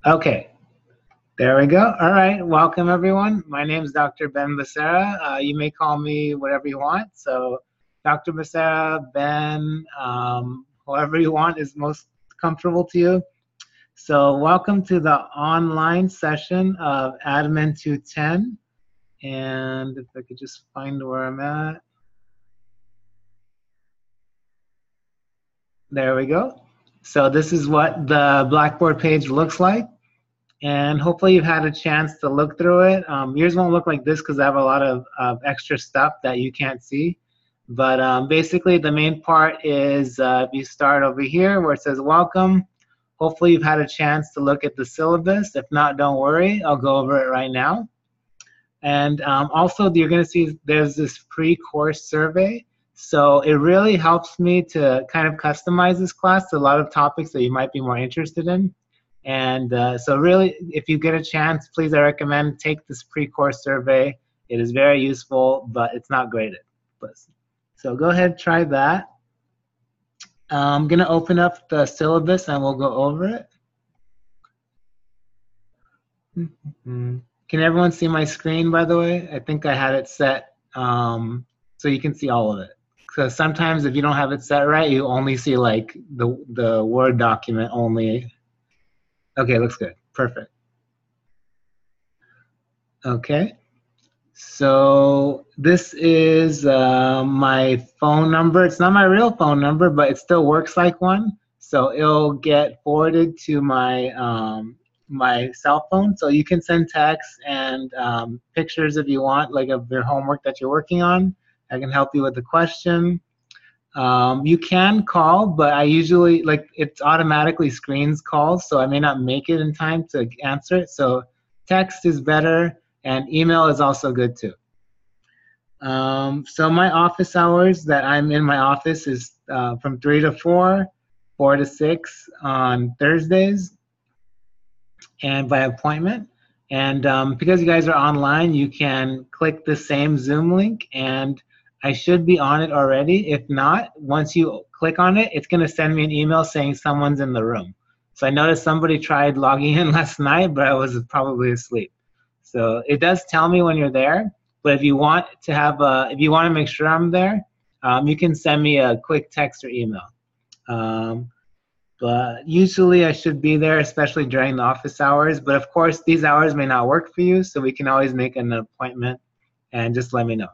Okay, there we go. All right, welcome everyone. My name is Dr. Ben Becerra. You may call me whatever you want. So Dr. Becerra, Ben, whoever you want is most comfortable to you. So welcome to the online session of ADMN210. And if I could just find where I'm at. There we go. So this is what the Blackboard page looks like. And hopefully you've had a chance to look through it. Yours won't look like this because I have a lot of extra stuff that you can't see. But basically the main part is if you start over here where it says welcome, hopefully you've had a chance to look at the syllabus. If not, don't worry, I'll go over it right now. And also you're gonna see there's this pre-course survey. So it really helps me to kind of customize this class to a lot of topics that you might be more interested in. And so really, if you get a chance, please, I recommend take this pre-course survey. It is very useful, but it's not graded. So go ahead, try that. I'm gonna open up the syllabus and we'll go over it. Can everyone see my screen, by the way? I think I had it set so you can see all of it. Because sometimes if you don't have it set right, you only see like the Word document only. Okay, looks good. Perfect. Okay. So this is my phone number. It's not my real phone number, but it still works like one. So it'll get forwarded to my my cell phone. So you can send texts and pictures if you want, like of your homework that you're working on. I can help you with the question. You can call, but I usually, like, it automatically screens calls, so I may not make it in time to answer it. So text is better, and email is also good too. So my office hours that I'm in my office is from 3 to 4, 4 to 6 on Thursdays, and by appointment. And because you guys are online, you can click the same Zoom link, and I should be on it already. If not, once you click on it, it's going to send me an email saying someone's in the room. So I noticed somebody tried logging in last night, but I was probably asleep. So it does tell me when you're there, but if you want to have if you want to make sure I'm there, you can send me a quick text or email. But usually I should be there, especially during the office hours. But of course, these hours may not work for you, so we can always make an appointment and just let me know.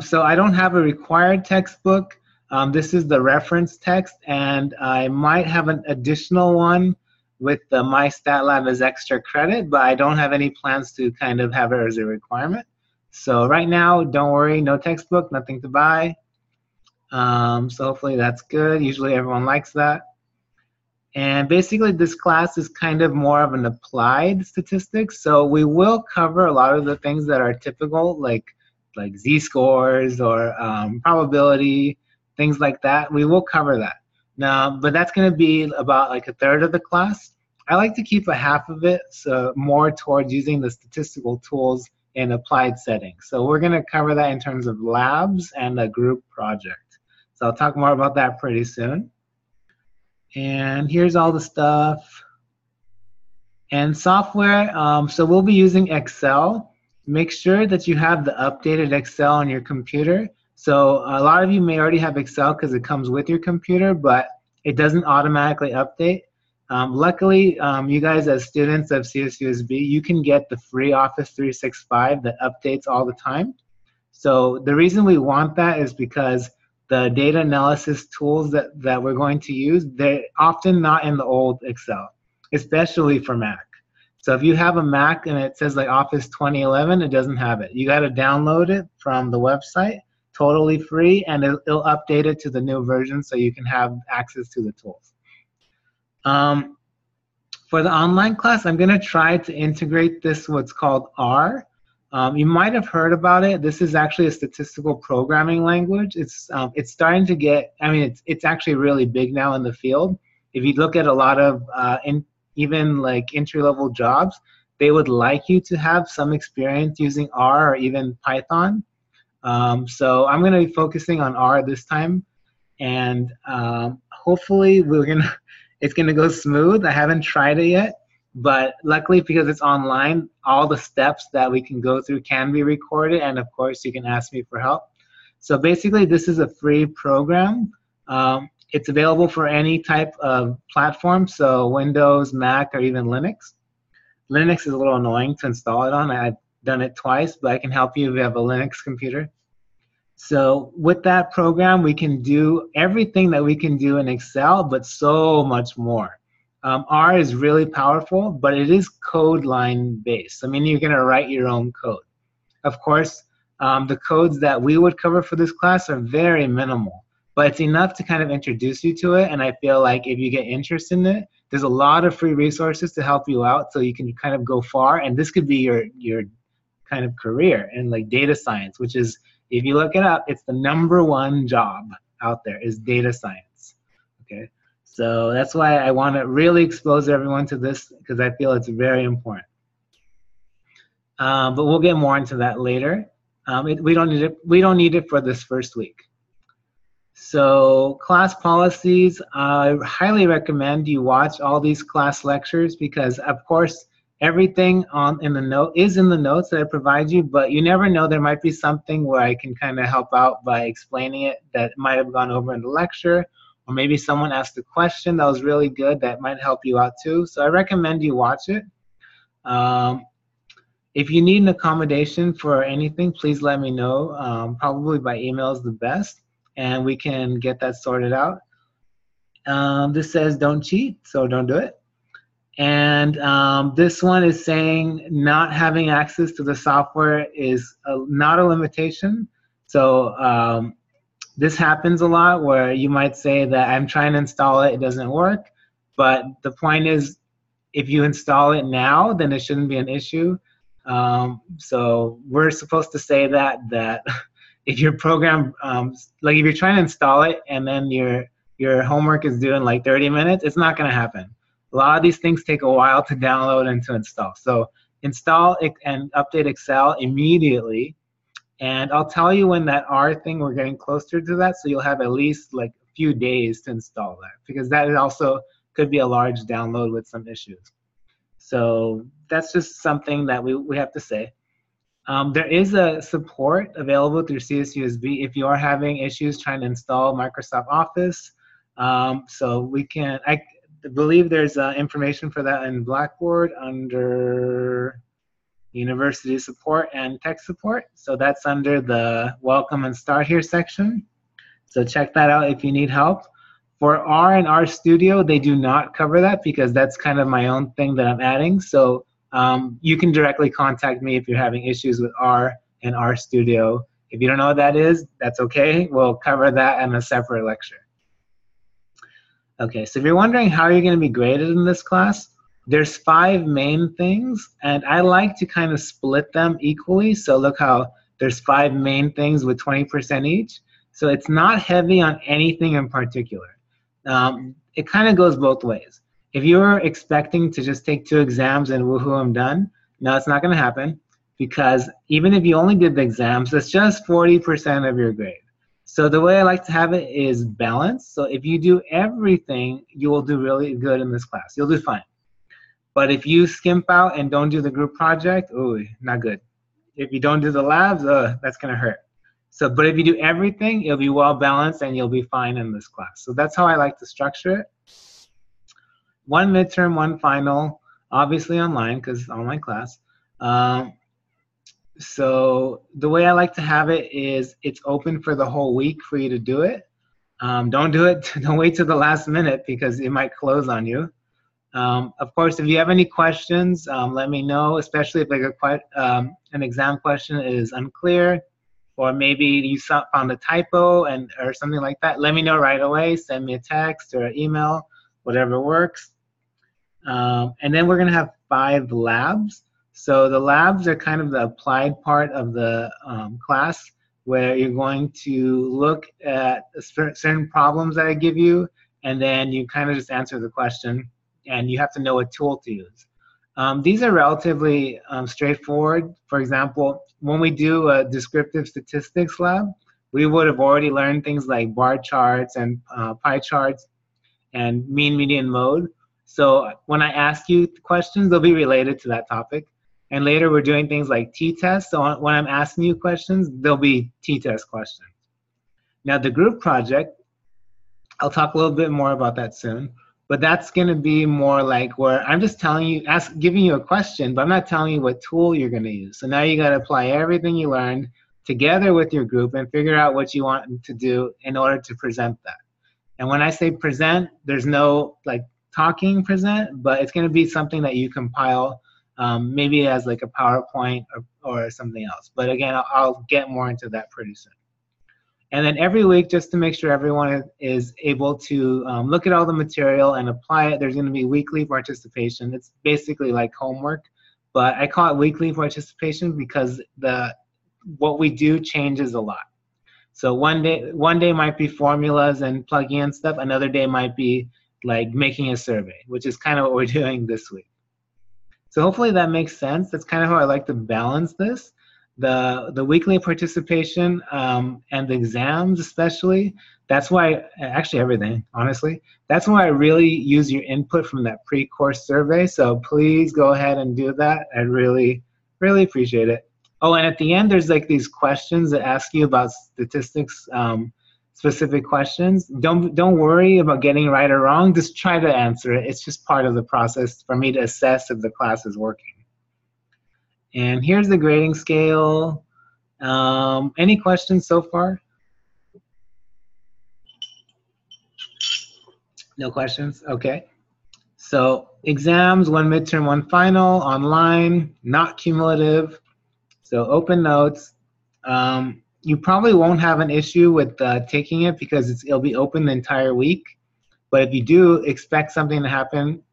So I don't have a required textbook. This is the reference text, and I might have an additional one with the My Stat Lab as extra credit, but I don't have any plans to kind of have it as a requirement. So right now, don't worry, no textbook, nothing to buy. So hopefully that's good. Usually everyone likes that. And basically this class is kind of more of an applied statistics. So we will cover a lot of the things that are typical, like z-scores or probability, things like that. We will cover that. Now, but that's going to be about like a third of the class. I like to keep a half of it so more towards using the statistical tools in applied settings. So we're going to cover that in terms of labs and a group project. So I'll talk more about that pretty soon. And here's all the stuff. And software, so we'll be using Excel. Make sure that you have the updated Excel on your computer. So a lot of you may already have Excel because it comes with your computer, but it doesn't automatically update. Luckily, you guys as students of CSUSB, you can get the free Office 365 that updates all the time. So the reason we want that is because the data analysis tools that we're going to use, they're often not in the old Excel, especially for Mac. So if you have a Mac and it says like Office 2011, it doesn't have it. You got to download it from the website, totally free, and it'll update it to the new version so you can have access to the tools. For the online class, I'm going to try to integrate this what's called R. You might have heard about it. This is actually a statistical programming language. It's starting to get, I mean, it's actually really big now in the field. If you look at a lot of even like entry-level jobs, they would like you to have some experience using R or even Python. So I'm going to be focusing on R this time, and hopefully we're going to, it's going to go smooth. I haven't tried it yet, but luckily because it's online, all the steps that we can go through can be recorded, and of course you can ask me for help. So basically this is a free program. It's available for any type of platform, so Windows, Mac, or even Linux. Linux is a little annoying to install it on. I've done it twice, but I can help you if you have a Linux computer. So with that program, we can do everything that we can do in Excel, but so much more. R is really powerful, but it is code line based. I mean, you're going to write your own code. Of course, the codes that we would cover for this class are very minimal, but it's enough to kind of introduce you to it. And I feel like if you get interested in it, there's a lot of free resources to help you out so you can kind of go far. And this could be your kind of career in like data science, which is, if you look it up, it's the #1 job out there is data science. Okay, so that's why I want to really expose everyone to this, because I feel it's very important. But we'll get more into that later. We don't need it. We don't need it for this first week. So class policies, I highly recommend you watch all these class lectures, because of course everything in the note is in the notes that I provide you, but you never know, there might be something where I can kind of help out by explaining it that might have gone over in the lecture, or maybe someone asked a question that was really good that might help you out too. So I recommend you watch it. If you need an accommodation for anything, please let me know. Probably by email is the best, and we can get that sorted out. This says don't cheat, so don't do it. And this one is saying not having access to the software is not a limitation. So this happens a lot where you might say that I'm trying to install it, it doesn't work. But the point is, if you install it now, then it shouldn't be an issue. So we're supposed to say that if your program, like if you're trying to install it and then your homework is due in like 30 minutes, it's not going to happen. A lot of these things take a while to download and to install. So install it and update Excel immediately. And I'll tell you when that R thing, we're getting closer to that, so you'll have at least like a few days to install that, because that also could be a large download with some issues. So that's just something that we have to say. There is a support available through CSUSB if you are having issues trying to install Microsoft Office. So we can, I believe there's information for that in Blackboard under University Support and Tech Support. So that's under the Welcome and Start Here section. So check that out if you need help. For R and R Studio, they do not cover that, because that's kind of my own thing that I'm adding. So you can directly contact me if you're having issues with R and R Studio. If you don't know what that is, that's okay. We'll cover that in a separate lecture. Okay, so if you're wondering how you're going to be graded in this class, there's 5 main things, and I like to kind of split them equally. So look how there's 5 main things with 20% each. So it's not heavy on anything in particular. It kind of goes both ways. If you're expecting to just take 2 exams and woohoo, I'm done, no, it's not going to happen, because even if you only did the exams, that's just 40% of your grade. So the way I like to have it is balanced. So if you do everything, you will do really good in this class. You'll do fine. But if you skimp out and don't do the group project, ooh, not good. If you don't do the labs, that's going to hurt. So, but if you do everything, it'll be well balanced and you'll be fine in this class. So that's how I like to structure it. 1 midterm, 1 final, obviously online because it's online class. So the way I like to have it is it's open for the whole week for you to do it. Don't do it, don't wait till the last minute because it might close on you. Of course, if you have any questions, let me know, especially if like an exam question is unclear, or maybe you found a typo or something like that. Let me know right away. Send me a text or an email, whatever works. And then we're going to have 5 labs. So the labs are kind of the applied part of the class, where you're going to look at certain problems that I give you, and then you kind of just answer the question, and you have to know what tool to use. These are relatively straightforward. For example, when we do a descriptive statistics lab, we would have already learned things like bar charts and pie charts. and mean, median, mode. So when I ask you questions, they'll be related to that topic. And later we're doing things like t-tests. So when I'm asking you questions, there'll be t-test questions. Now the group project, I'll talk a little bit more about that soon, but that's going to be more like where I'm just telling you, giving you a question, but I'm not telling you what tool you're going to use. So now you got to apply everything you learned together with your group and figure out what you want to do in order to present that. And when I say present, there's no like talking present, but it's going to be something that you compile, maybe as like a PowerPoint or something else. But again, I'll get more into that pretty soon. And then every week, just to make sure everyone is able to look at all the material and apply it, there's going to be weekly participation. It's basically like homework, but I call it weekly participation because what we do changes a lot. So one day might be formulas and plugging in stuff. Another day might be like making a survey, which is kind of what we're doing this week. So hopefully that makes sense. That's kind of how I like to balance this. The weekly participation and the exams especially, that's why, actually everything, honestly, that's why I really use your input from that pre-course survey. So please go ahead and do that. I really, really appreciate it. Oh, and at the end, there's like these questions that ask you about statistics, specific questions. Don't worry about getting it right or wrong. Just try to answer it. It's just part of the process for me to assess if the class is working. And here's the grading scale. Any questions so far? No questions? Okay. So exams, 1 midterm, 1 final, online, not cumulative. So open notes. You probably won't have an issue with taking it because it'll be open the entire week. But if you do expect something to happen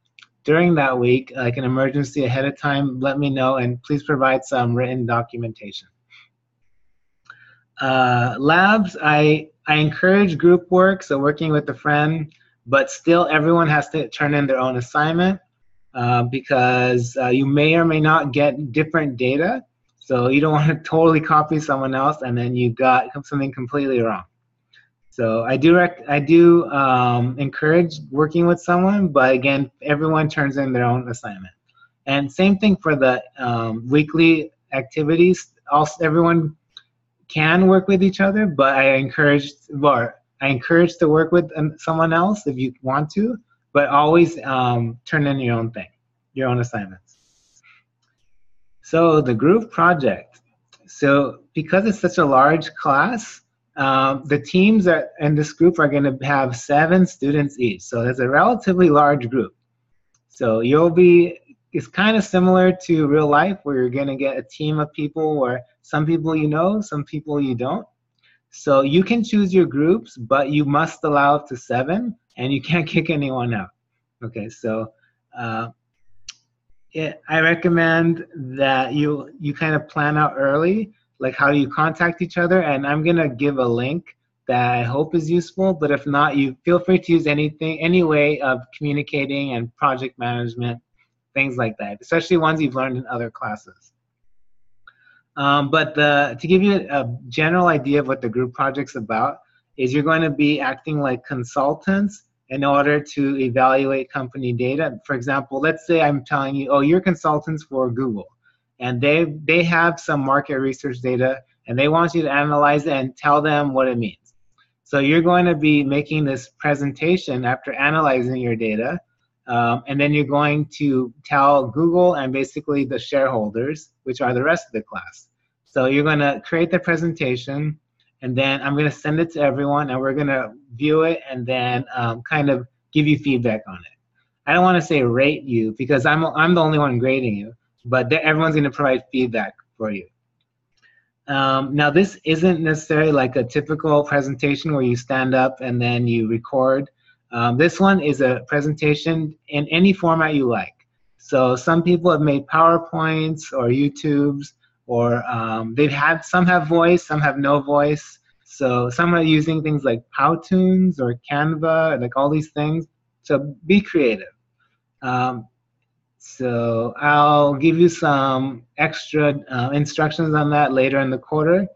during that week, like an emergency ahead of time, let me know, and please provide some written documentation. Labs, I encourage group work, so working with a friend, but still everyone has to turn in their own assignment because you may or may not get different data. So you don't want to totally copy someone else and then you got something completely wrong. So I do encourage working with someone, but again, everyone turns in their own assignment. And same thing for the weekly activities. Also, everyone can work with each other, but I encourage to work with someone else if you want to, but always turn in your own thing, your own assignments. So the group project. So because it's such a large class, the teams in this group are going to have 7 students each. So that's a relatively large group. So it's kind of similar to real life where you're going to get a team of people where some people you know, some people you don't. So you can choose your groups, but you must allow up to 7 and you can't kick anyone out. Okay, so I recommend that you kind of plan out early, like how do you contact each other, and I'm gonna give a link that I hope is useful, but if not, you feel free to use any way of communicating and project management, things like that, especially ones you've learned in other classes. But to give you a general idea of what the group project's about is you're going to be acting like consultants in order to evaluate company data. For example, let's say I'm telling you, oh, you're consultants for Google, and they have some market research data, and they want you to analyze it and tell them what it means. So you're going to be making this presentation after analyzing your data, and then you're going to tell Google and basically the shareholders, which are the rest of the class. So you're going to create the presentation, and then I'm going to send it to everyone, and we're going to view it and then kind of give you feedback on it. I don't want to say rate you because I'm the only one grading you, but everyone's going to provide feedback for you. Now, this isn't necessarily like a typical presentation where you stand up and then you record. This one is a presentation in any format you like. So some people have made PowerPoints or YouTubes, or some have voice, some have no voice. So some are using things like Powtoons or Canva, like all these things. So be creative. So I'll give you some extra instructions on that later in the quarter.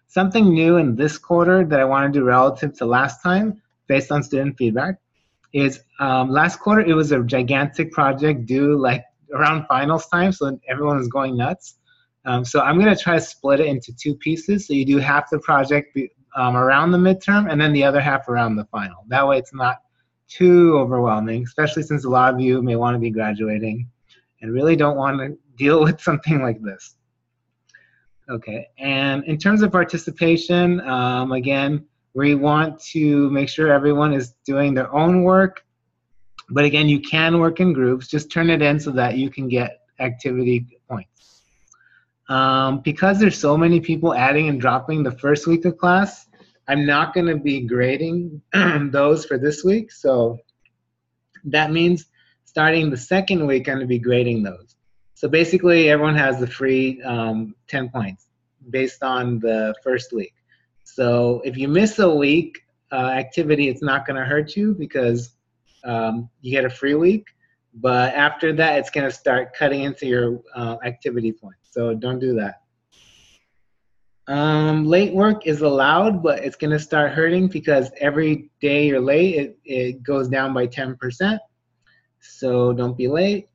Something new in this quarter that I want to do relative to last time, based on student feedback, is last quarter it was a gigantic project due like around finals time, so everyone was going nuts. So I'm going to try to split it into two pieces. So you do half the project around the midterm and then the other half around the final. That way it's not too overwhelming, especially since a lot of you may want to be graduating and really don't want to deal with something like this. Okay, and in terms of participation, again, we want to make sure everyone is doing their own work. But again, you can work in groups. Just turn it in so that you can get activity points. Because there's so many people adding and dropping the first week of class, I'm not going to be grading those for this week. So that means starting the second week, I'm going to be grading those. So basically, everyone has the free 10 points based on the first week. So if you miss a week activity, it's not going to hurt you because you get a free week. But after that, it's going to start cutting into your activity points. So don't do that. Late work is allowed, but it's going to start hurting because every day you're late, it goes down by 10%. So don't be late.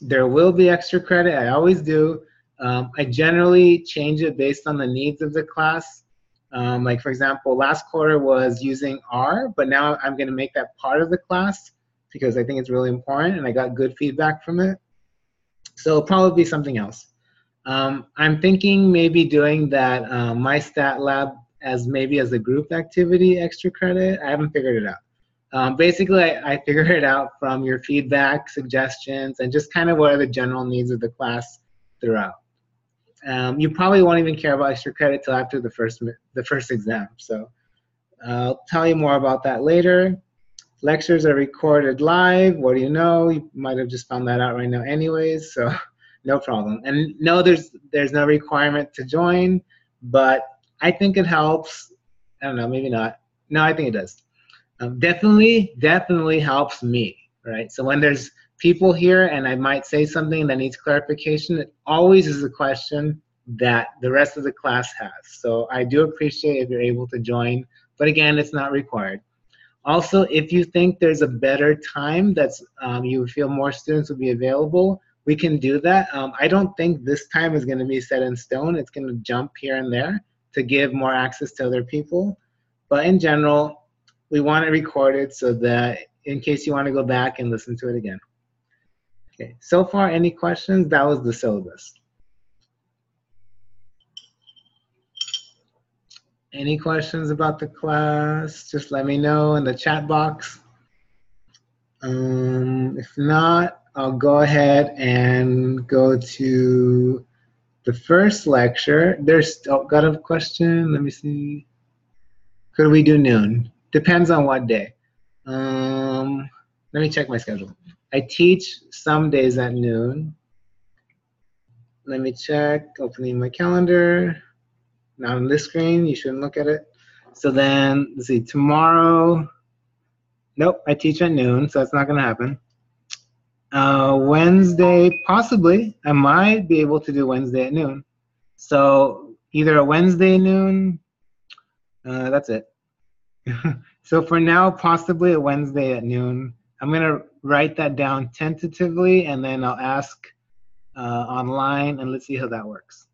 There will be extra credit. I always do. I generally change it based on the needs of the class. Like for example, last quarter was using R, but now I'm going to make that part of the class because I think it's really important and I got good feedback from it. So it'll probably be something else. I'm thinking maybe doing that My Stat Lab as maybe as a group activity extra credit. I haven't figured it out. Basically, I figured it out from your feedback, suggestions, and just kind of what are the general needs of the class throughout. You probably won't even care about extra credit till after the first exam. So I'll tell you more about that later. Lectures are recorded live. What do you know? You might have just found that out right now anyways, so no problem. And no, there's no requirement to join, but I think it helps. I don't know, maybe not. No, I think it does. Definitely helps me, right? So when there's people here and I might say something that needs clarification, it always is a question that the rest of the class has. So I do appreciate if you're able to join, but again, it's not required. Also, if you think there's a better time that's you feel more students will be available, we can do that. I don't think this time is going to be set in stone. It's going to jump here and there to give more access to other people. But in general, we want it recorded so that in case you want to go back and listen to it again. Okay, so far, any questions? That was the syllabus. Any questions about the class? Just let me know in the chat box. If not, I'll go ahead and go to the first lecture. There's got a question. Let me see. Could we do noon? Depends on what day. Let me check my schedule. I teach some days at noon. Let me check, opening my calendar. Not on this screen, you shouldn't look at it. So then, let's see, tomorrow, nope, I teach at noon, so that's not gonna happen. Wednesday, possibly, I might be able to do Wednesday at noon. So either a Wednesday noon, that's it. So for now, possibly a Wednesday at noon. I'm gonna write that down tentatively and then I'll ask online and let's see how that works.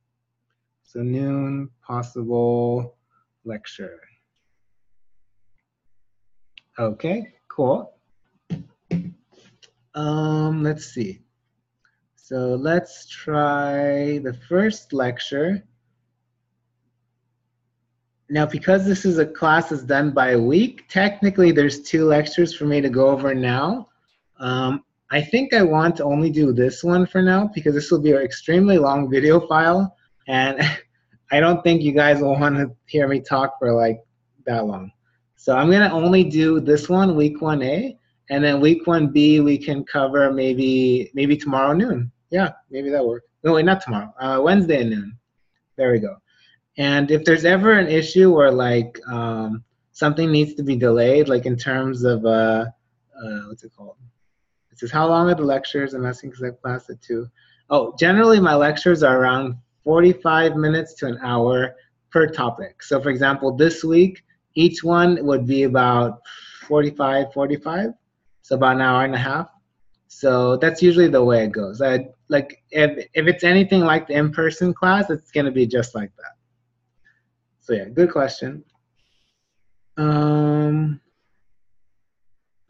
So noon, possible lecture. Okay, cool. Let's see. So let's try the first lecture. Now, because this is a class that's done by a week, technically there's 2 lectures for me to go over now. I think I want to only do this one for now because this will be an extremely long video file. And I don't think you guys will want to hear me talk for like that long. So I'm going to only do this one, week 1A, and then week 1B we can cover maybe tomorrow noon. Yeah, maybe that'll work. No, wait, not tomorrow. Wednesday at noon. There we go. And if there's ever an issue where like something needs to be delayed, like in terms of what's it called? It says how long are the lectures? I'm asking because I have class at 2. Oh, generally my lectures are around 45 minutes to an hour per topic. So for example, this week, each one would be about 45. so about an hour and a half. So that's usually the way it goes. Like if it's anything like the in-person class, it's going to be just like that. So yeah, good question.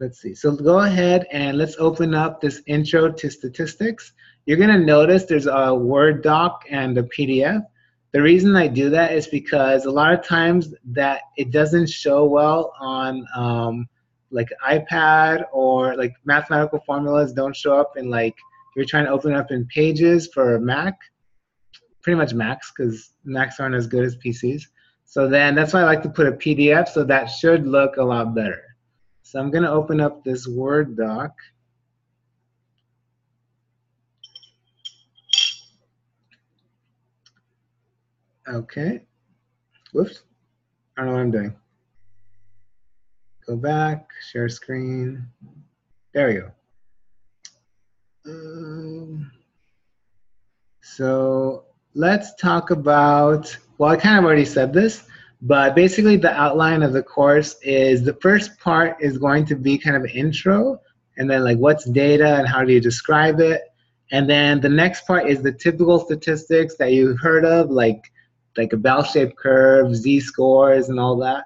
Let's see. So go ahead and let's open up this intro to statistics. You're going to notice there's a Word doc and a PDF. The reason I do that is because a lot of times that it doesn't show well on like iPad, or like mathematical formulas don't show up in, like, you're trying to open it up in Pages for Mac, pretty much Macs, because Macs aren't as good as PCs. So then that's why I like to put a PDF, so that should look a lot better. So I'm going to open up this Word doc. Okay. Whoops. I don't know what I'm doing. Go back, share screen. There we go. So let's talk about, well, I kind of already said this, but basically the outline of the course is, the first part is going to be kind of an intro, and then like what's data and how do you describe it. And then the next part is the typical statistics that you've heard of, like a bell-shaped curve, z-scores, and all that.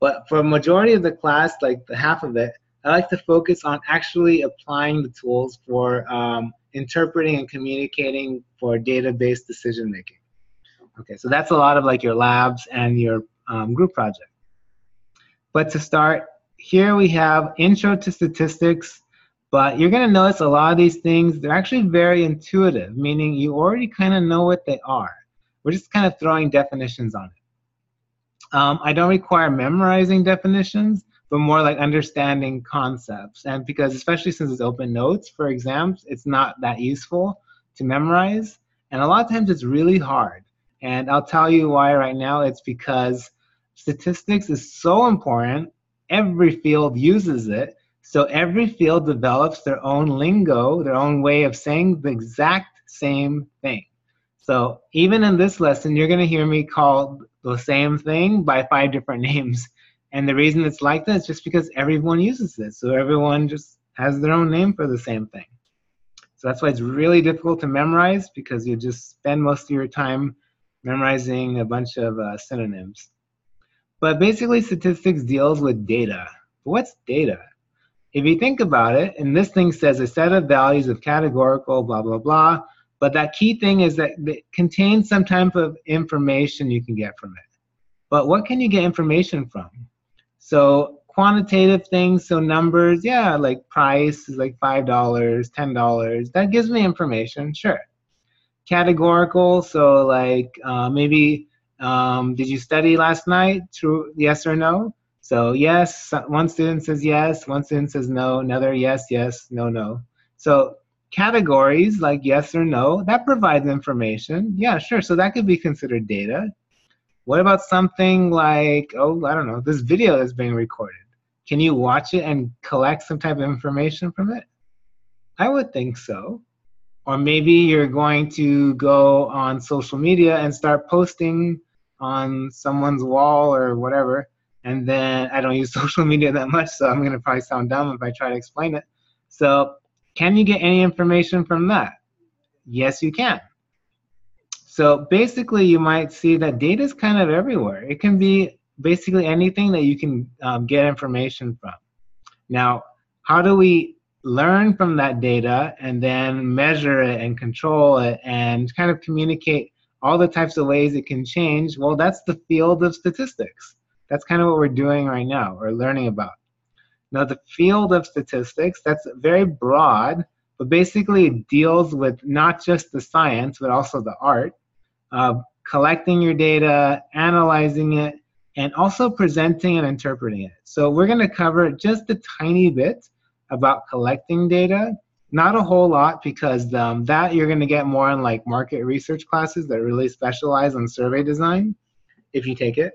But for a majority of the class, like the half of it, I like to focus on actually applying the tools for interpreting and communicating for data-based decision making. Okay, so that's a lot of like your labs and your group project. But to start, here we have intro to statistics, but you're going to notice a lot of these things, they're actually very intuitive, meaning you already kind of know what they are. We're just kind of throwing definitions on it. I don't require memorizing definitions, but more like understanding concepts. And because, especially since it's open notes for exams, it's not that useful to memorize. And a lot of times it's really hard. And I'll tell you why right now. It's because statistics is so important. Every field uses it. So every field develops their own lingo, their own way of saying the exact same thing. So even in this lesson, you're going to hear me call the same thing by 5 different names. And the reason it's like that is just because everyone uses it. So everyone just has their own name for the same thing. So that's why it's really difficult to memorize, because you just spend most of your time memorizing a bunch of synonyms. But basically, statistics deals with data. What's data? If you think about it, and this thing says a set of values of categorical, blah, blah, blah. But that key thing is that it contains some type of information you can get from it. But what can you get information from? So quantitative things, so numbers, yeah, like price is like $5, $10. That gives me information, sure. Categorical, so like maybe did you study last night? True, yes or no? So yes, one student says yes, one student says no, another yes, yes, no, no. So categories like yes or no, that provides information. Yeah, sure, so that could be considered data. What about something like, oh, I don't know, this video is being recorded. Can you watch it and collect some type of information from it? I would think so. Or maybe you're going to go on social media and start posting on someone's wall or whatever. And then I don't use social media that much, so I'm going to probably sound dumb if I try to explain it. So can you get any information from that? Yes, you can. So basically, you might see that data is kind of everywhere. It can be basically anything that you can get information from. Now, how do we learn from that data and then measure it and control it and kind of communicate all the types of ways it can change? Well, that's the field of statistics. That's kind of what we're doing right now, or learning about. Now, the field of statistics, that's very broad, but basically it deals with not just the science, but also the art of collecting your data, analyzing it, and also presenting and interpreting it. So we're going to cover just a tiny bit about collecting data, not a whole lot, because that you're going to get more in like market research classes that really specialize on survey design, if you take it,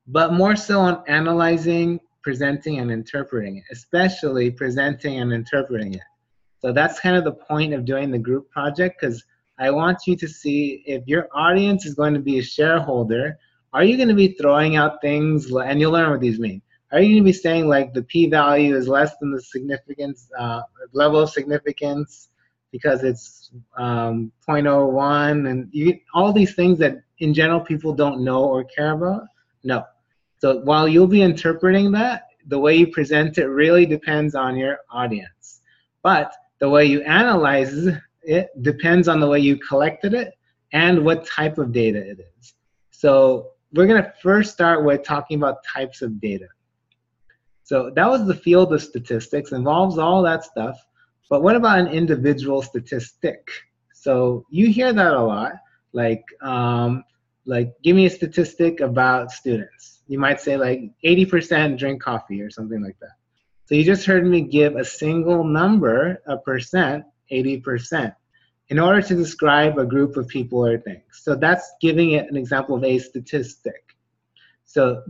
but more so on analyzing, presenting, and interpreting it, especially presenting and interpreting it. So that's kind of the point of doing the group project, because I want you to see if your audience is going to be a shareholder, are you going to be throwing out things, and you'll learn what these mean. Are you going to be saying like the p-value is less than the significance, level of significance because it's 0.01 and all these things that in general people don't know or care about? No. So while you'll be interpreting that, the way you present it really depends on your audience. But the way you analyze it depends on the way you collected it and what type of data it is. So we're going to first start with talking about types of data. So that was the field of statistics, involves all that stuff. But what about an individual statistic? So you hear that a lot, like give me a statistic about students. You might say like 80% drink coffee or something like that. So you just heard me give a single number, a percent, 80%, in order to describe a group of people or things. So that's giving it an example of a statistic. So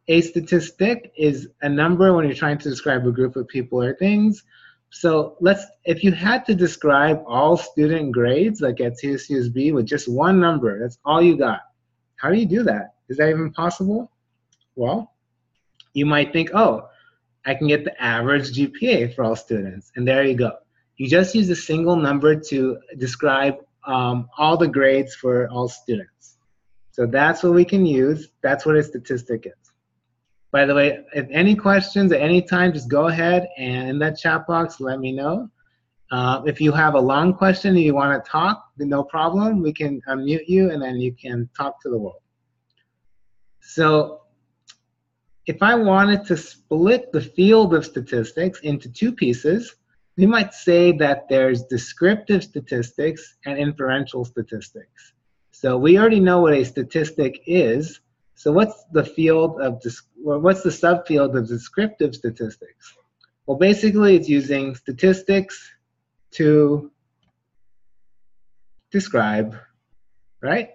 a statistic is a number when you're trying to describe a group of people or things. So if you had to describe all student grades, like at CSUSB, with just one number, that's all you got. How do you do that? Is that even possible? Well, you might think, oh, I can get the average GPA for all students, and there you go. You just use a single number to describe all the grades for all students. So that's what we can use. That's what a statistic is. By the way, if any questions at any time, just go ahead and in that chat box, let me know. If you have a long question and you want to talk, then no problem. We can unmute you and then you can talk to the world. So if I wanted to split the field of statistics into two pieces, we might say that there's descriptive statistics and inferential statistics. So we already know what a statistic is. So what's the field of what's the subfield of descriptive statistics? Well, basically it's using statistics to describe, right?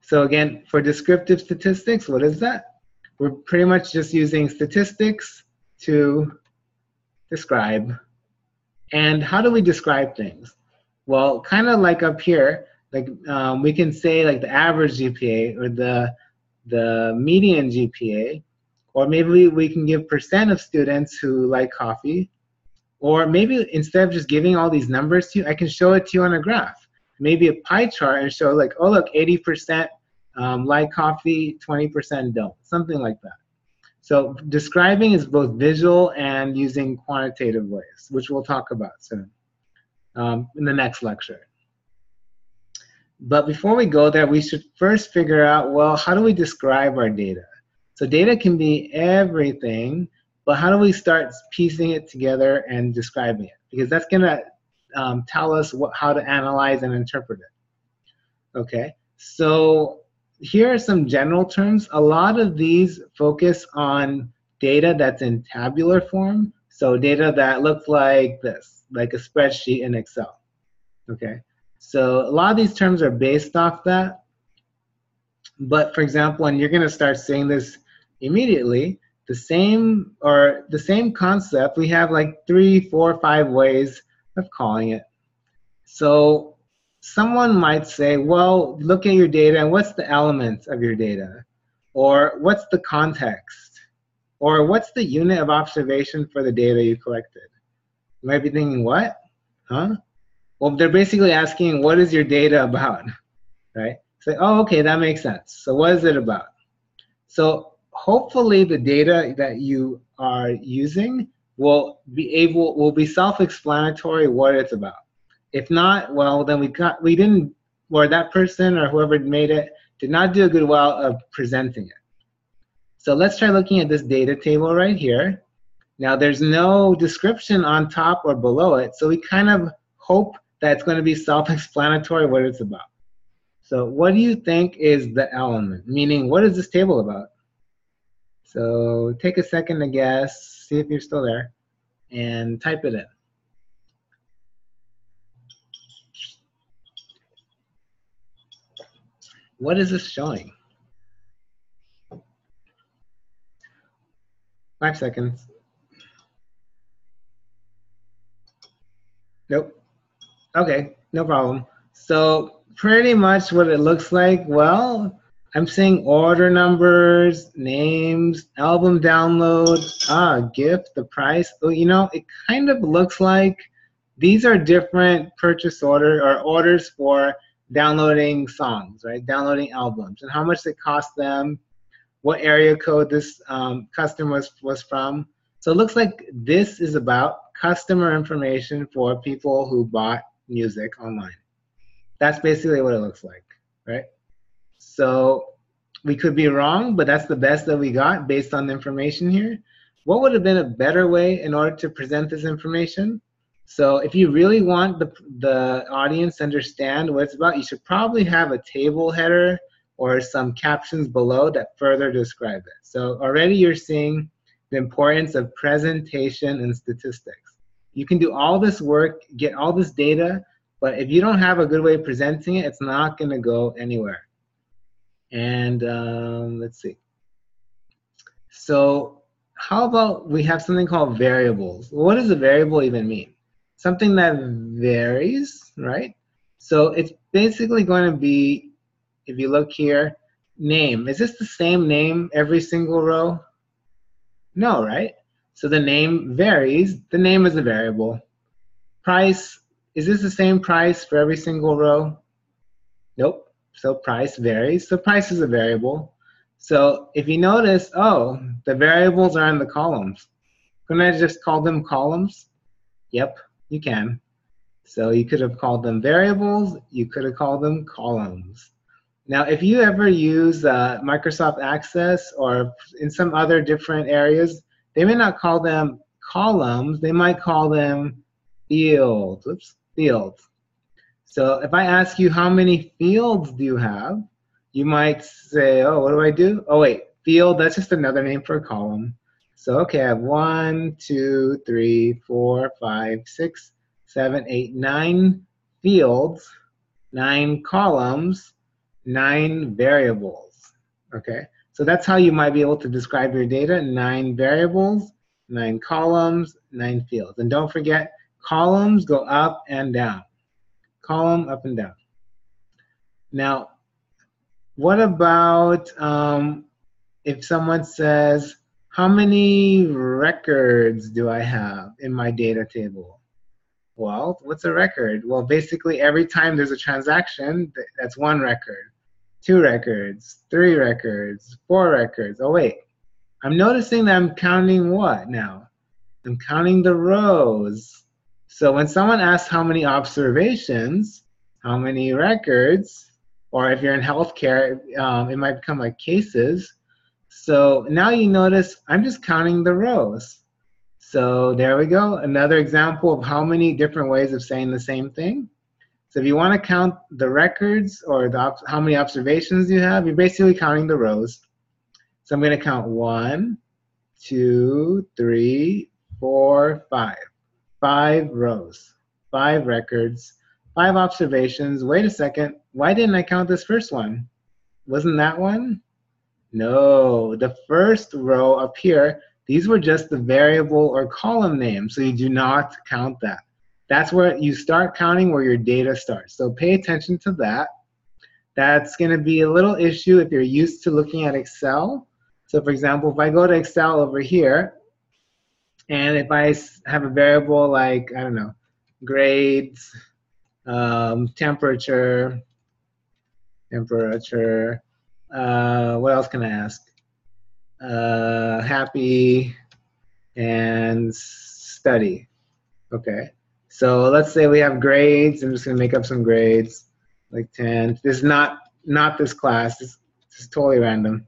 So again, for descriptive statistics, what is that? We're pretty much just using statistics to describe. And how do we describe things? Well, kind of like up here, like we can say like the average GPA or the median GPA, or maybe we can give percent of students who like coffee, or maybe instead of just giving all these numbers to you, I can show it to you on a graph. Maybe a pie chart and show like, oh look, 80% like coffee, 20% don't, something like that. So describing is both visual and using quantitative ways, which we'll talk about soon in the next lecture. But before we go there, we should first figure out, well, how do we describe our data? So data can be everything, but how do we start piecing it together and describing it? Because that's going to tell us how to analyze and interpret it. Okay, so here are some general terms. A lot of these focus on data that's in tabular form, so data that looks like this, like a spreadsheet in Excel. Okay, so a lot of these terms are based off that. But for example, and you're going to start seeing this immediately, the same concept, we have like 3, 4, 5 ways of calling it. So someone might say, well, look at your data and what's the elements of your data? Or what's the context? Or what's the unit of observation for the data you collected? You might be thinking, what? Huh? Well, they're basically asking, what is your data about? Right? Say, oh, okay, that makes sense. So what is it about? So hopefully the data that you are using will be self-explanatory what it's about. If not, well, then that person or whoever made it did not do a good job of presenting it. So let's try looking at this data table right here. Now there's no description on top or below it, so we kind of hope that it's going to be self-explanatory what it's about. So what do you think is the element? Meaning, what is this table about? So take a second to guess, see if you're still there, and type it in. What is this showing? 5 seconds. Nope. Okay, no problem. So pretty much what it looks like, well, I'm seeing order numbers, names, album download, gift, the price. Oh, you know, it kind of looks like these are different purchase order or orders for downloading songs, right? Downloading albums and how much it cost them, what area code this customer was from. So it looks like this is about customer information for people who bought music online. That's basically what it looks like, right? So we could be wrong, but that's the best that we got based on the information here. What would have been a better way in order to present this information? So if you really want the audience to understand what it's about, you should probably have a table header or some captions below that further describe it. So already you're seeing the importance of presentation and statistics. You can do all this work, get all this data, but if you don't have a good way of presenting it, it's not going to go anywhere. And let's see. So how about we have something called variables? What does a variable even mean? Something that varies, right? So it's basically going to be, if you look here, name. Is this the same name every single row? No, right? So the name varies. The name is a variable. Price, is this the same price for every single row? Nope. So price varies. So price is a variable. So if you notice, oh, the variables are in the columns. Couldn't I just call them columns? Yep, you can. So you could have called them variables. You could have called them columns. Now, if you ever use Microsoft Access or in some other different areas, they may not call them columns. They might call them fields. Oops, fields. So if I ask you how many fields do you have, you might say, oh, what do I do? Oh, wait, field, that's just another name for a column. So, okay, I have 1, 2, 3, 4, 5, 6, 7, 8, 9 fields, 9 columns, 9 variables, okay? So that's how you might be able to describe your data, 9 variables, 9 columns, 9 fields. And don't forget, columns go up and down. Column up and down. Now, what about if someone says, how many records do I have in my data table? Well, what's a record? Well, basically every time there's a transaction, that's 1 record, 2 records, 3 records, 4 records. Oh wait, I'm noticing that I'm counting what now? I'm counting the rows. So when someone asks how many observations, how many records, or if you're in healthcare, it might become like cases. So now you notice I'm just counting the rows. So there we go, another example of how many different ways of saying the same thing. So if you want to count the records or how many observations you have, you're basically counting the rows. So I'm going to count 1, 2, 3, 4, 5. 5 rows, 5 records, 5 observations. Wait a second, why didn't I count this first one? Wasn't that one? No, the first row up here, these were just the variable or column names, so you do not count that. That's where you start counting, where your data starts. So pay attention to that. That's going to be a little issue if you're used to looking at Excel. So for example, if I go to Excel over here, and if I have a variable like, I don't know, grades, temperature, what else can I ask? Happy and study. Okay, so let's say we have grades. I'm just going to make up some grades, like 10. This is not this class. This is totally random.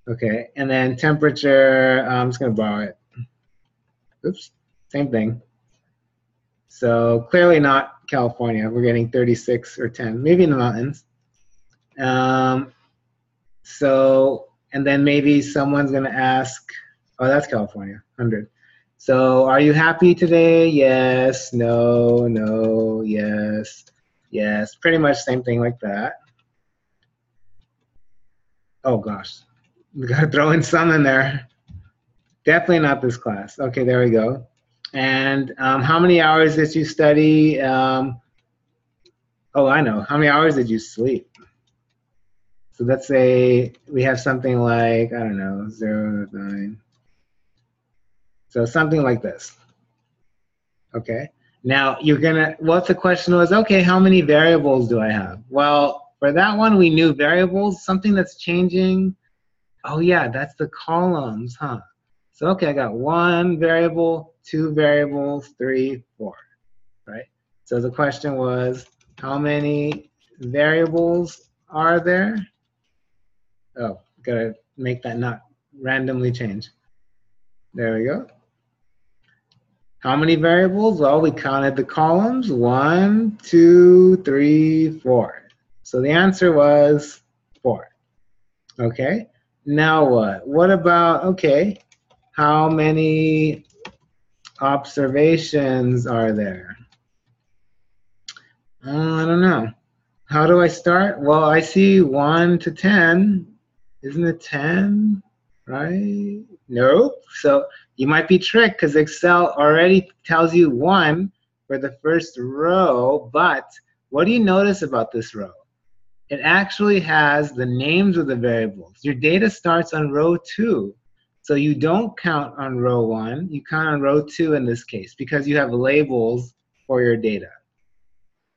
Okay, and then temperature, I'm just going to borrow it. Oops, same thing. So clearly not California. We're getting 36 or 10, maybe in the mountains. So, and then maybe someone's going to ask, oh, that's California, 100. So are you happy today? Yes, no, no, yes, yes. Pretty much same thing like that. Oh, gosh. We got to throw in some in there. Definitely not this class. Okay, there we go. And how many hours did you study? Oh, I know. How many hours did you sleep? So let's say we have something like, I don't know, 0, 9. So something like this. Okay. Now you're gonna, what the question was, okay, how many variables do I have? Well, for that one, we knew variables, something that's changing. Oh yeah, that's the columns, huh? So okay, I got 1 variable, 2 variables, 3, 4, right? So the question was, how many variables are there? Oh, gotta make that not randomly change. There we go. How many variables? Well, we counted the columns. 1, 2, 3, 4. So the answer was 4. Okay. Now what? What about, okay, how many observations are there? I don't know. How do I start? Well, I see 1 to 10. Isn't it 10? Right? Nope. So you might be tricked because Excel already tells you 1 for the first row, but what do you notice about this row? It actually has the names of the variables. Your data starts on row 2. So you don't count on row 1, you count on row 2 in this case because you have labels for your data.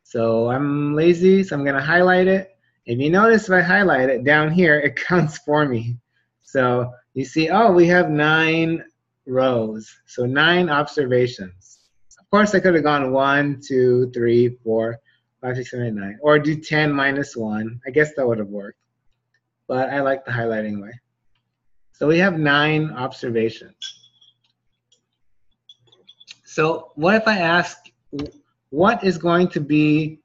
So I'm lazy, so I'm gonna highlight it. If you notice if I highlight it down here, it counts for me. So you see, oh, we have 9 rows, so 9 observations. Of course, I could have gone 1, 2, 3, 4, 5, 6, 7, 8, 9, or do 10 minus 1. I guess that would have worked, but I like the highlighting way. So we have 9 observations. So what if I ask, what is going to be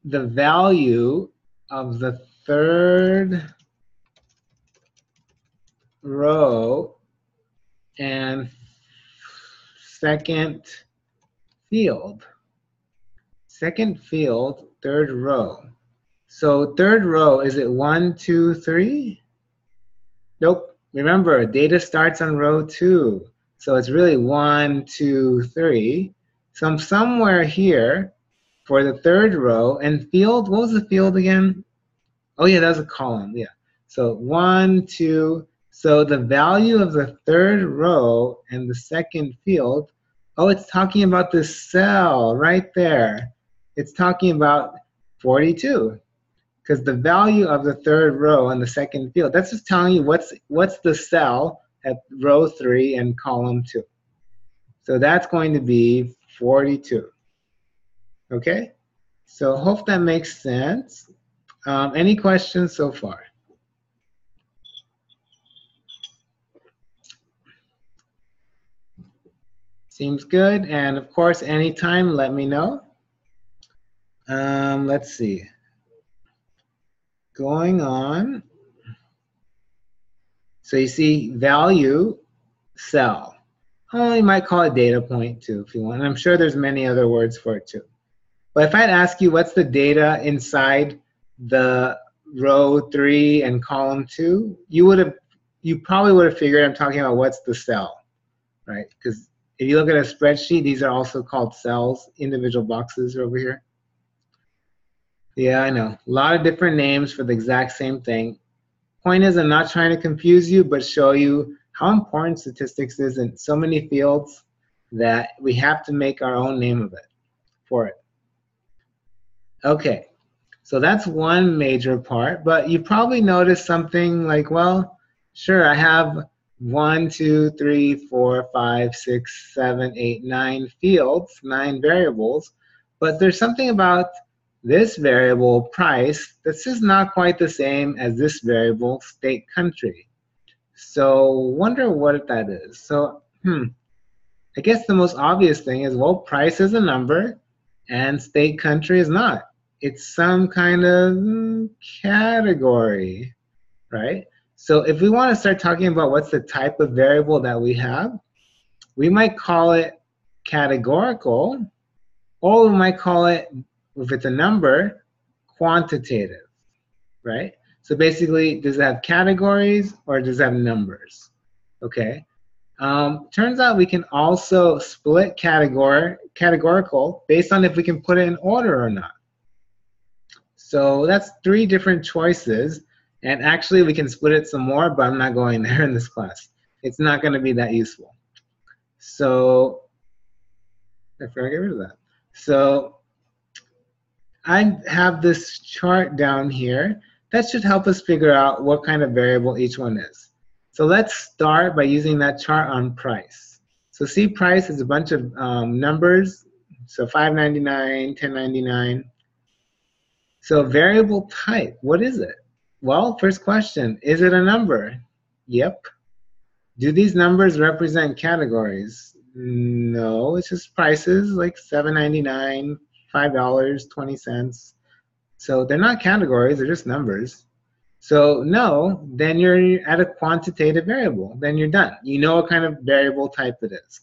the value of the third row and second field? Second field, third row. So third row, is it 1, 2, 3? Nope. Remember, data starts on row 2. So it's really 1, 2, 3. So I'm somewhere here for the third row. And field, what was the field again? Oh yeah, that was a column, yeah. So 1, 2, so the value of the third row and the second field, oh, it's talking about this cell right there. It's talking about 42. Because the value of the third row and the second field, that's just telling you what's the cell at row 3 and column 2. So that's going to be 42. Okay? So hope that makes sense. Any questions so far? Seems good. And of course, anytime, let me know. Let's see. Going on. So you see value, cell. Oh, you might call it data point too if you want. And I'm sure there's many other words for it too. But if I'd ask you what's the data inside the row 3 and column 2, you probably would have figured I'm talking about what's the cell, right? Because if you look at a spreadsheet, these are also called cells, individual boxes over here. Yeah, I know. A lot of different names for the exact same thing. Point is, I'm not trying to confuse you, but show you how important statistics is in so many fields that we have to make our own name of it for it. Okay, so that's one major part, but you probably noticed something like, well, sure, I have 1, 2, 3, 4, 5, 6, 7, 8, 9 fields, 9 variables, but there's something about this variable, price, that's just not quite the same as this variable, state, country. So wonder what that is. So, I guess the most obvious thing is, well, price is a number and state, country is not. It's some kind of category, right? So if we want to start talking about what's the type of variable that we have, we might call it categorical, or we might call it, if it's a number, quantitative, right? So basically, does it have categories or does it have numbers? Okay. Turns out we can also split categorical based on if we can put it in order or not. So that's 3 different choices. And actually, we can split it some more, but I'm not going there in this class. It's not going to be that useful. So I forgot to get rid of that. So I have this chart down here that should help us figure out what kind of variable each one is. So let's start by using that chart on price. So see, price is a bunch of numbers. So $5.99, $10.99. So variable type, what is it? Well, first question, is it a number? Yep. Do these numbers represent categories? No, it's just prices like $7.99, $5.20. So they're not categories, they're just numbers. So no, then you're at a quantitative variable. Then you're done. You know what kind of variable type it is.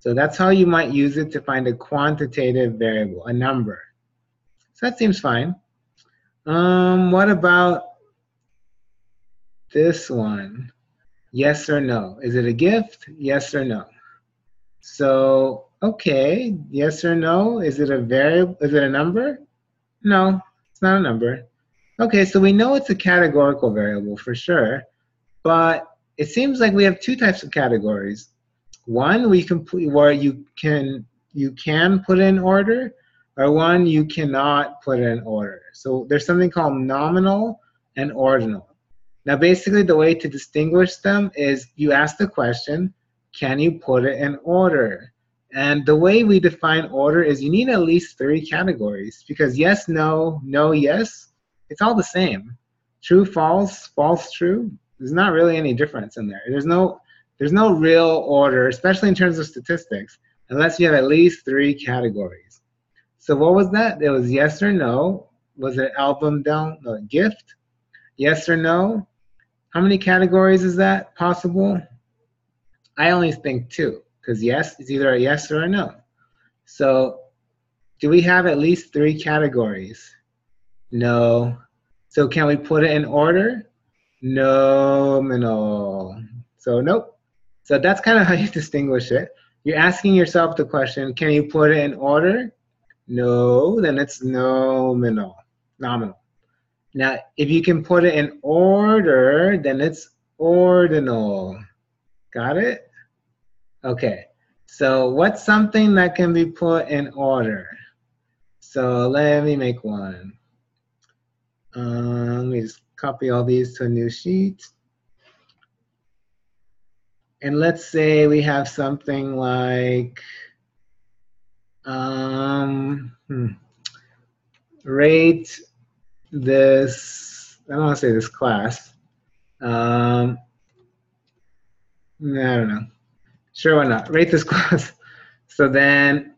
So that's how you might use it to find a quantitative variable, a number. So that seems fine. What about this one? Yes or no? Is it a gift? Yes or no? So, okay, yes or no? Is it a variable? Is it a number? No, it's not a number. Okay, so we know it's a categorical variable for sure, but it seems like we have 2 types of categories. One where you can put in order, or one you cannot put in order. So there's something called nominal and ordinal. Now basically the way to distinguish them is you ask the question, can you put it in order? And the way we define order is you need at least 3 categories, because yes, no, no, yes, it's all the same. True, false, false, true. There's not really any difference in there. There's no real order, especially in terms of statistics, unless you have at least 3 categories. So what was that? It was yes or no. Was it album down? No, gift? Yes or no? How many categories is that possible? I only think 2, because yes is either a yes or a no. So do we have at least 3 categories? No. So can we put it in order? No, no. So nope. So that's kind of how you distinguish it. You're asking yourself the question, can you put it in order? No, then it's nominal. Nominal. Now, if you can put it in order, then it's ordinal. Got it? Okay. So what's something that can be put in order? So let me make one. Let me just copy all these to a new sheet. And let's say we have something like rate this, I don't want to say this class. I don't know. Sure, why not? Rate this class. So then,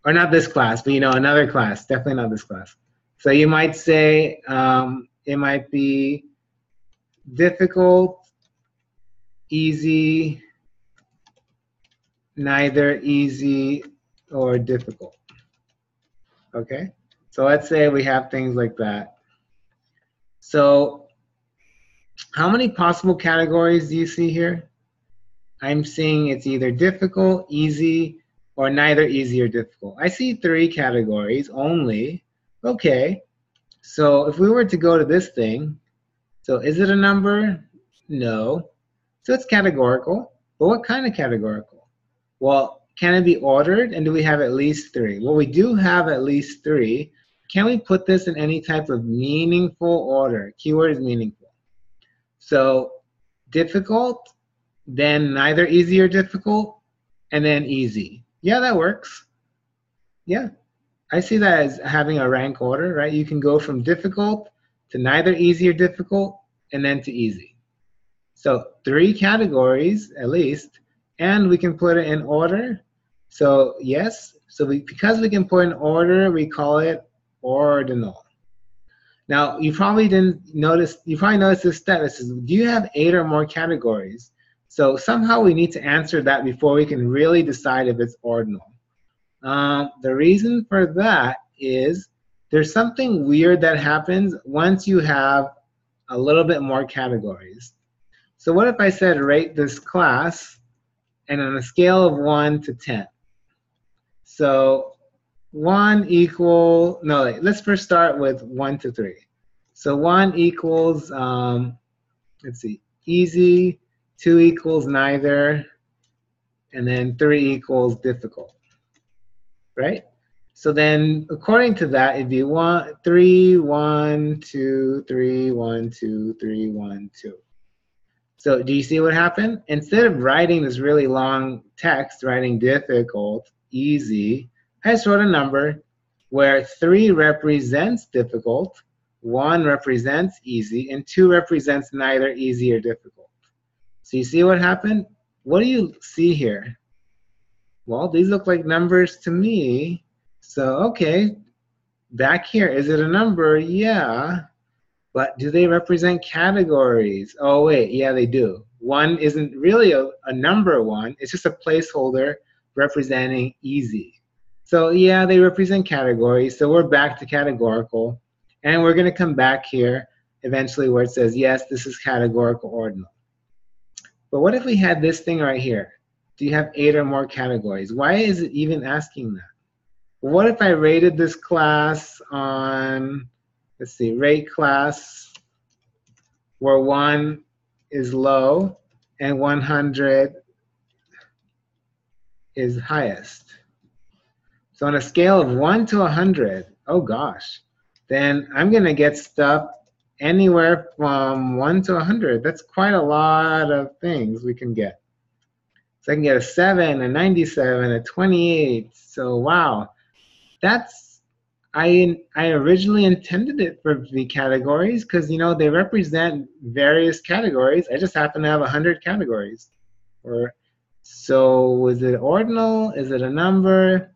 or not this class, but another class. Definitely not this class. So you might say it might be difficult, easy, neither easy or difficult. Okay? So let's say we have things like that. So how many possible categories do you see here? I'm seeing it's either difficult, easy, or neither easy or difficult. I see 3 categories only. Okay, so if we were to go to this thing, so is it a number? No. So it's categorical, but what kind of categorical? Well, can it be ordered, and do we have at least 3? Well, we do have at least 3. Can we put this in any type of meaningful order? Keyword is meaningful. So difficult, then neither easy or difficult, and then easy. Yeah, that works. Yeah, I see that as having a rank order, right? You can go from difficult to neither easy or difficult, and then to easy. So 3 categories at least, and we can put it in order. So yes, so because we can put in order, we call it ordinal. Now, you probably noticed this step. It says, do you have 8 or more categories? So somehow we need to answer that before we can really decide if it's ordinal. The reason for that is there's something weird that happens once you have a little bit more categories. So what if I said rate this class, and on a scale of 1 to 10? So 1 equal, no, let's first start with 1 to 3. So 1 equals, let's see, easy, 2 equals neither, and then 3 equals difficult, right? So then according to that, if you want 3, 1, 2, 3, 1, 2, 3, 1, 2. So do you see what happened? Instead of writing this really long text, writing difficult, easy, I just wrote a number where 3 represents difficult, 1 represents easy, and 2 represents neither easy or difficult. So you see what happened? What do you see here? Well, these look like numbers to me. So, okay, back here, is it a number? Yeah. But do they represent categories? Oh, wait, yeah, they do. 1 isn't really a number 1. It's just a placeholder representing easy. So, yeah, they represent categories. So we're back to categorical. And we're going to come back here eventually where it says, yes, this is categorical ordinal. But what if we had this thing right here? Do you have 8 or more categories? Why is it even asking that? What if I rated this class on, let's see, rate class where 1 is low and 100 is highest. So on a scale of 1 to 100, oh gosh, then I'm going to get stuff anywhere from 1 to 100. That's quite a lot of things we can get. So I can get a 7, a 97, a 28. So wow, that's, I originally intended it for the categories because, you know, they represent various categories. I just happen to have 100 categories. So is it ordinal? Is it a number?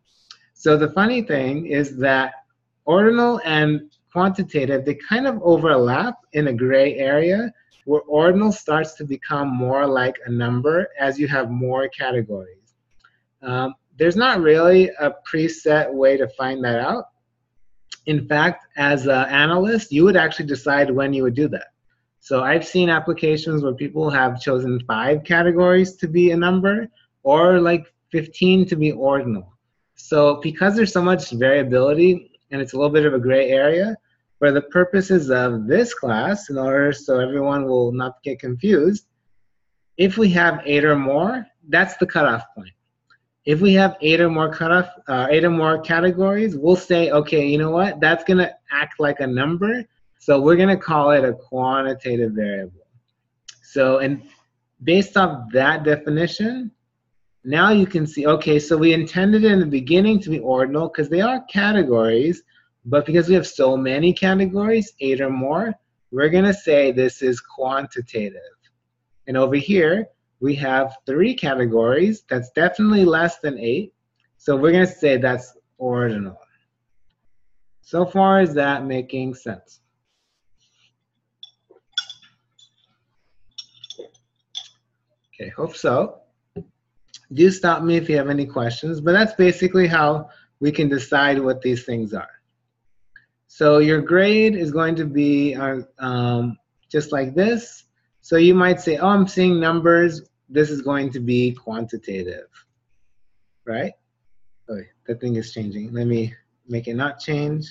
So the funny thing is that ordinal and quantitative, they kind of overlap in a gray area where ordinal starts to become more like a number as you have more categories. There's not really a preset way to find that out. In fact, as an analyst, you would actually decide when you would do that. So I've seen applications where people have chosen 5 categories to be a number or like 15 to be ordinal. So because there's so much variability and it's a little bit of a gray area, for the purposes of this class, in order so everyone will not get confused, if we have 8 or more, that's the cutoff point. If we have 8 or more categories, we'll say, okay, you know what? That's going to act like a number, so we're going to call it a quantitative variable. So, and based off that definition, now you can see, okay, so we intended it in the beginning to be ordinal because they are categories, but because we have so many categories, 8 or more, we're going to say this is quantitative. And over here, we have 3 categories. That's definitely less than 8. So we're going to say that's ordinal. So far, is that making sense? Okay, hope so. Do stop me if you have any questions, but that's basically how we can decide what these things are. So your grade is going to be just like this. So you might say, oh, I'm seeing numbers. This is going to be quantitative, right? Oh, that thing is changing. Let me make it not change.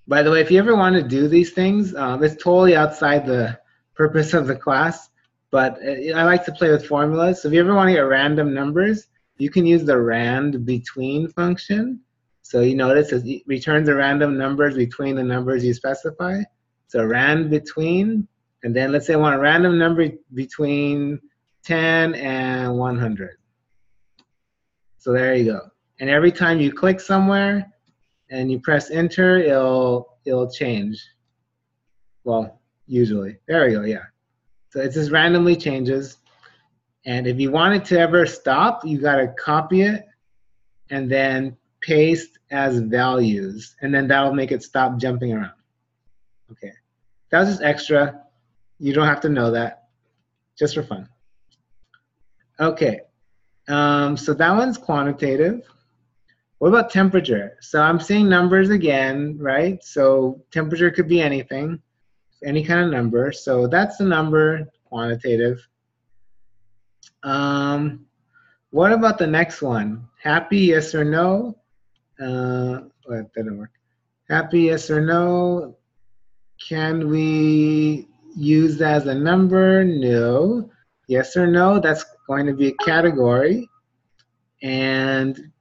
By the way, if you ever want to do these things, it's totally outside the purpose of the class, but I like to play with formulas. So if you ever want to get random numbers, you can use the rand between function. So you notice it returns a random numbers between the numbers you specify. So rand between, and then let's say I want a random number between 10 and 100. So there you go. And every time you click somewhere and you press enter, it'll change. Well, usually. There we go, yeah. So it just randomly changes. And if you want it to ever stop, you got to copy it and then paste as values. And then that'll make it stop jumping around. Okay. That was just extra. You don't have to know that. Just for fun. Okay. So that one's quantitative. What about temperature? So I'm seeing numbers again, right? So temperature could be anything, any kind of number. So that's the number, quantitative. What about the next one? Happy, yes or no? That didn't work. Happy, yes or no? Can we use that as a number? No. Yes or no? That's going to be a category. And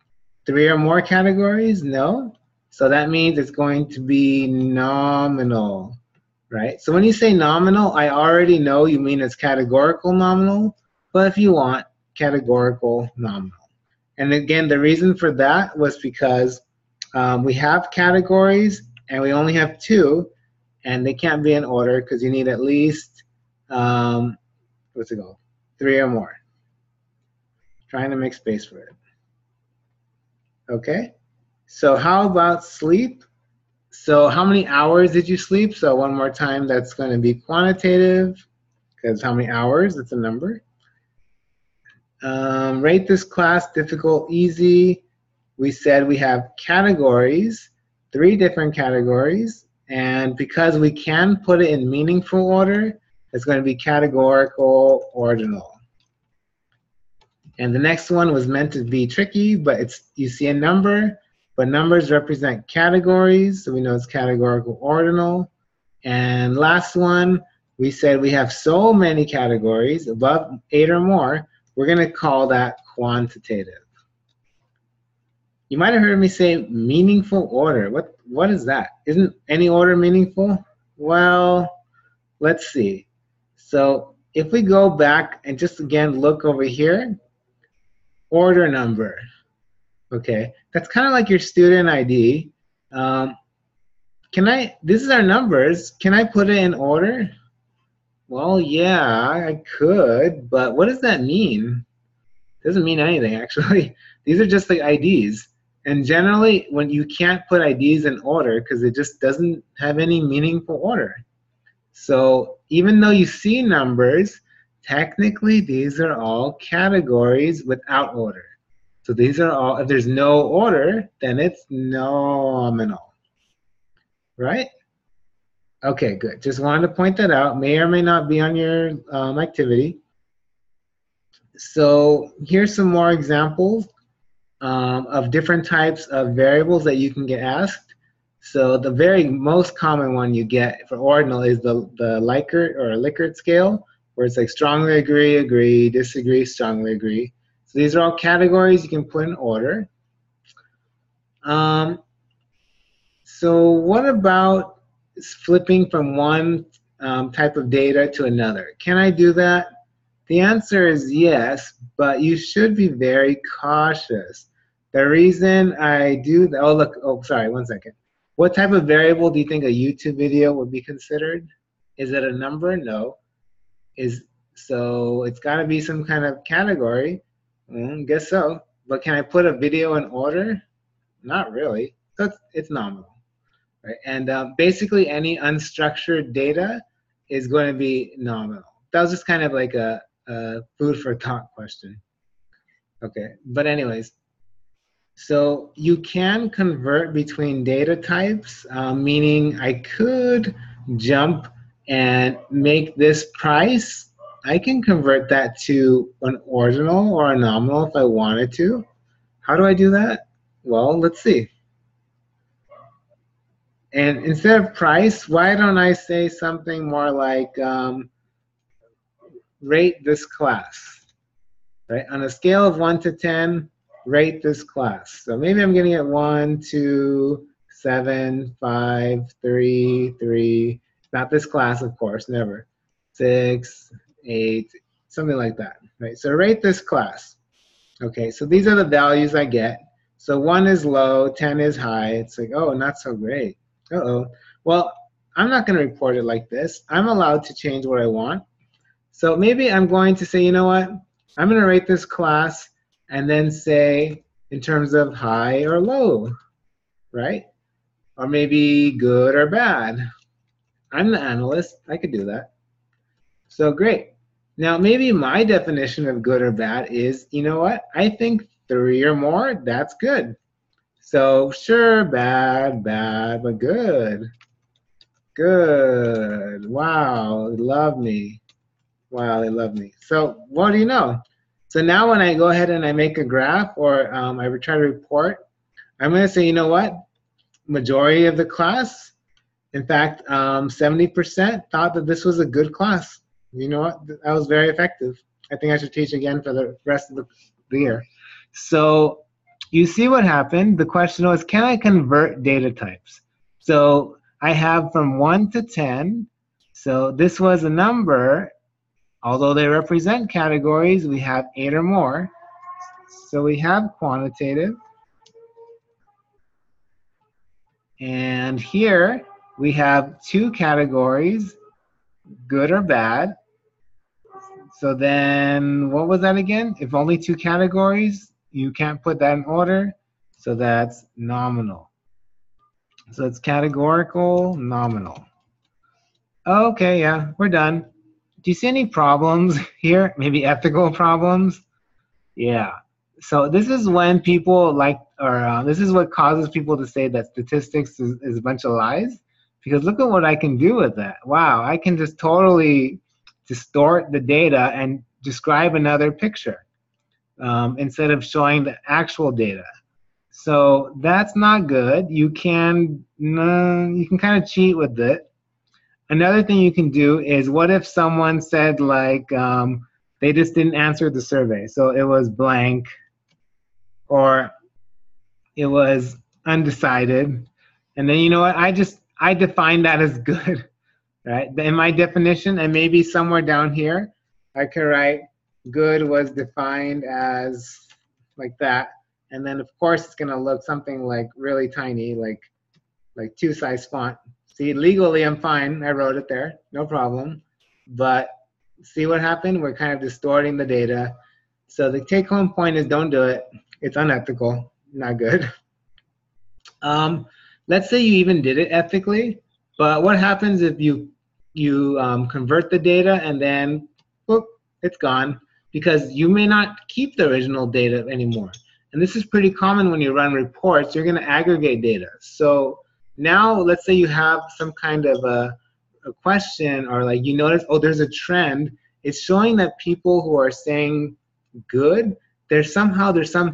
3 or more categories? No. So that means it's going to be nominal, right? So when you say nominal, I already know you mean it's categorical nominal, but if you want, categorical nominal. And again, the reason for that was because we have categories and we only have 2, and they can't be in order because you need at least, what's it called? 3 or more. Trying to make space for it. Okay, so how about sleep? So how many hours did you sleep? So one more time, that's going to be quantitative, because how many hours? It's a number. Rate this class difficult, easy. We said we have categories, 3 different categories, and because we can put it in meaningful order, it's going to be categorical ordinal. And the next one was meant to be tricky, but it's, you see a number, but numbers represent categories, so we know it's categorical ordinal. And last one, we said we have so many categories, above 8 or more, we're going to call that quantitative. You might have heard me say meaningful order. What is that? Isn't any order meaningful? Well, let's see. So if we go back and just again look over here, order number. Okay, that's kind of like your student ID. This is our numbers. Can I put it in order? Well, yeah, I could, but what does that mean? It doesn't mean anything, actually. These are just like IDs. And generally, when you can't put IDs in order because it just doesn't have any meaningful order. So even though you see numbers, technically these are all categories without order. So these are all, if there's no order, then it's nominal, right? Okay, good. Just wanted to point that out. May or may not be on your activity. So here's some more examples of different types of variables that you can get asked. So the very most common one you get for ordinal is the Likert or Likert scale, where it's like strongly agree, agree, disagree, strongly agree. So these are all categories you can put in order. So what about flipping from one type of data to another? Can I do that? The answer is yes, but you should be very cautious. The reason I do that, oh look, oh sorry, one second. What type of variable do you think a YouTube video would be considered? Is it a number? No. So it's got to be some kind of category. Guess so. But can I put a video in order? Not really. So it's nominal, right? And basically any unstructured data is going to be nominal. That was just kind of like a food for thought question. Okay, but anyways, so you can convert between data types, meaning I could jump and make this price. I can convert that to an ordinal or a nominal if I wanted to. How do I do that? Well, let's see. And instead of price, why don't I say something more like rate this class, right? On a scale of 1 to 10, rate this class. So maybe I'm getting it 1, 2, 7, 5, 3, 3. Not this class, of course, never. 6, 8, something like that, right? So rate this class. Okay, so these are the values I get. So 1 is low, 10 is high. It's like, oh, not so great. Uh-oh. Well, I'm not going to report it like this. I'm allowed to change what I want. So maybe I'm going to say, you know what? I'm going to rate this class and then say in terms of high or low, right? Or maybe good or bad. I'm the analyst. I could do that. So great. Now, maybe my definition of good or bad is, you know what? I think 3 or more, that's good. So sure, bad, bad, but good. Good. Wow, they love me. Wow, they love me. So what do you know? So now when I go ahead and I make a graph or I try to report, I'm going to say, you know what? Majority of the class, in fact, 70% thought that this was a good class. You know what? That was very effective. I think I should teach again for the rest of the year. So you see what happened. The question was, can I convert data types? So I have from 1 to 10. So this was a number. Although they represent categories, we have 8 or more. So we have quantitative. And here we have 2 categories, good or bad. So then what was that again? If only 2 categories, you can't put that in order. So that's nominal. So it's categorical, nominal. Okay, yeah, we're done. Do you see any problems here? Maybe ethical problems? Yeah. So this is when people like, or this is what causes people to say that statistics is a bunch of lies. Because look at what I can do with that. Wow, I can just totally distort the data and describe another picture instead of showing the actual data. So that's not good. You can kind of cheat with it. Another thing you can do is, what if someone said like they just didn't answer the survey, so it was blank or it was undecided, and then you know what? I define that as good, right? In my definition, and maybe somewhere down here, I could write good was defined as like that, and then of course it's gonna look something like really tiny, like 2-size font. See, legally I'm fine, I wrote it there, no problem. But see what happened? We're kind of distorting the data. So the take-home point is don't do it. It's unethical, not good. Let's say you even did it ethically, but what happens if you convert the data and then, whoop, it's gone, because you may not keep the original data anymore. And this is pretty common when you run reports. You're gonna aggregate data. So now, let's say you have some kind of a question, or like you notice, oh, there's a trend. It's showing that people who are saying good, there's some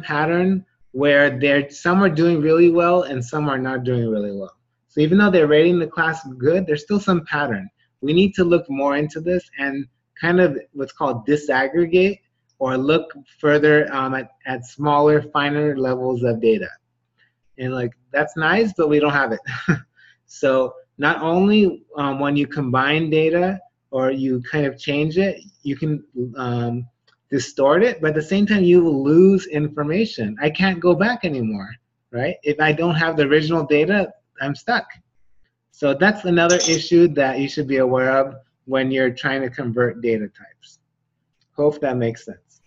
pattern where some are doing really well and some are not doing really well. So even though they're rating the class good, there's still some pattern. We need to look more into this and kind of what's called disaggregate, or look further at smaller, finer levels of data. And like, that's nice, but we don't have it. So not only when you combine data or you kind of change it, you can distort it, but at the same time you will lose information. I can't go back anymore, right? If I don't have the original data, I'm stuck. So that's another issue that you should be aware of when you're trying to convert data types. Hope that makes sense.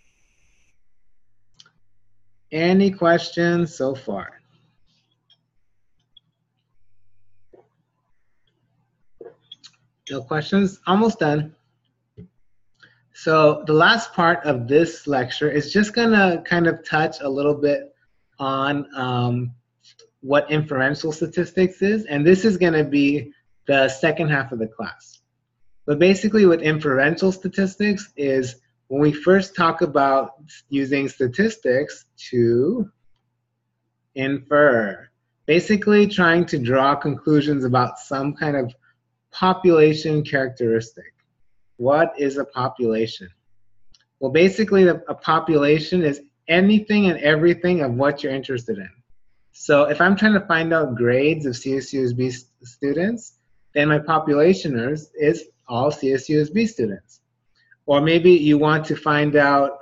Any questions so far? No questions? Almost done. So the last part of this lecture is just gonna kind of touch a little bit on what inferential statistics is, and this is gonna be the second half of the class. But basically what inferential statistics is, when we first talk about using statistics to infer, basically trying to draw conclusions about some kind of population characteristic. What is a population? Well, basically a population is anything and everything of what you're interested in. So if I'm trying to find out grades of CSUSB students, then my population is all CSUSB students. Or maybe you want to find out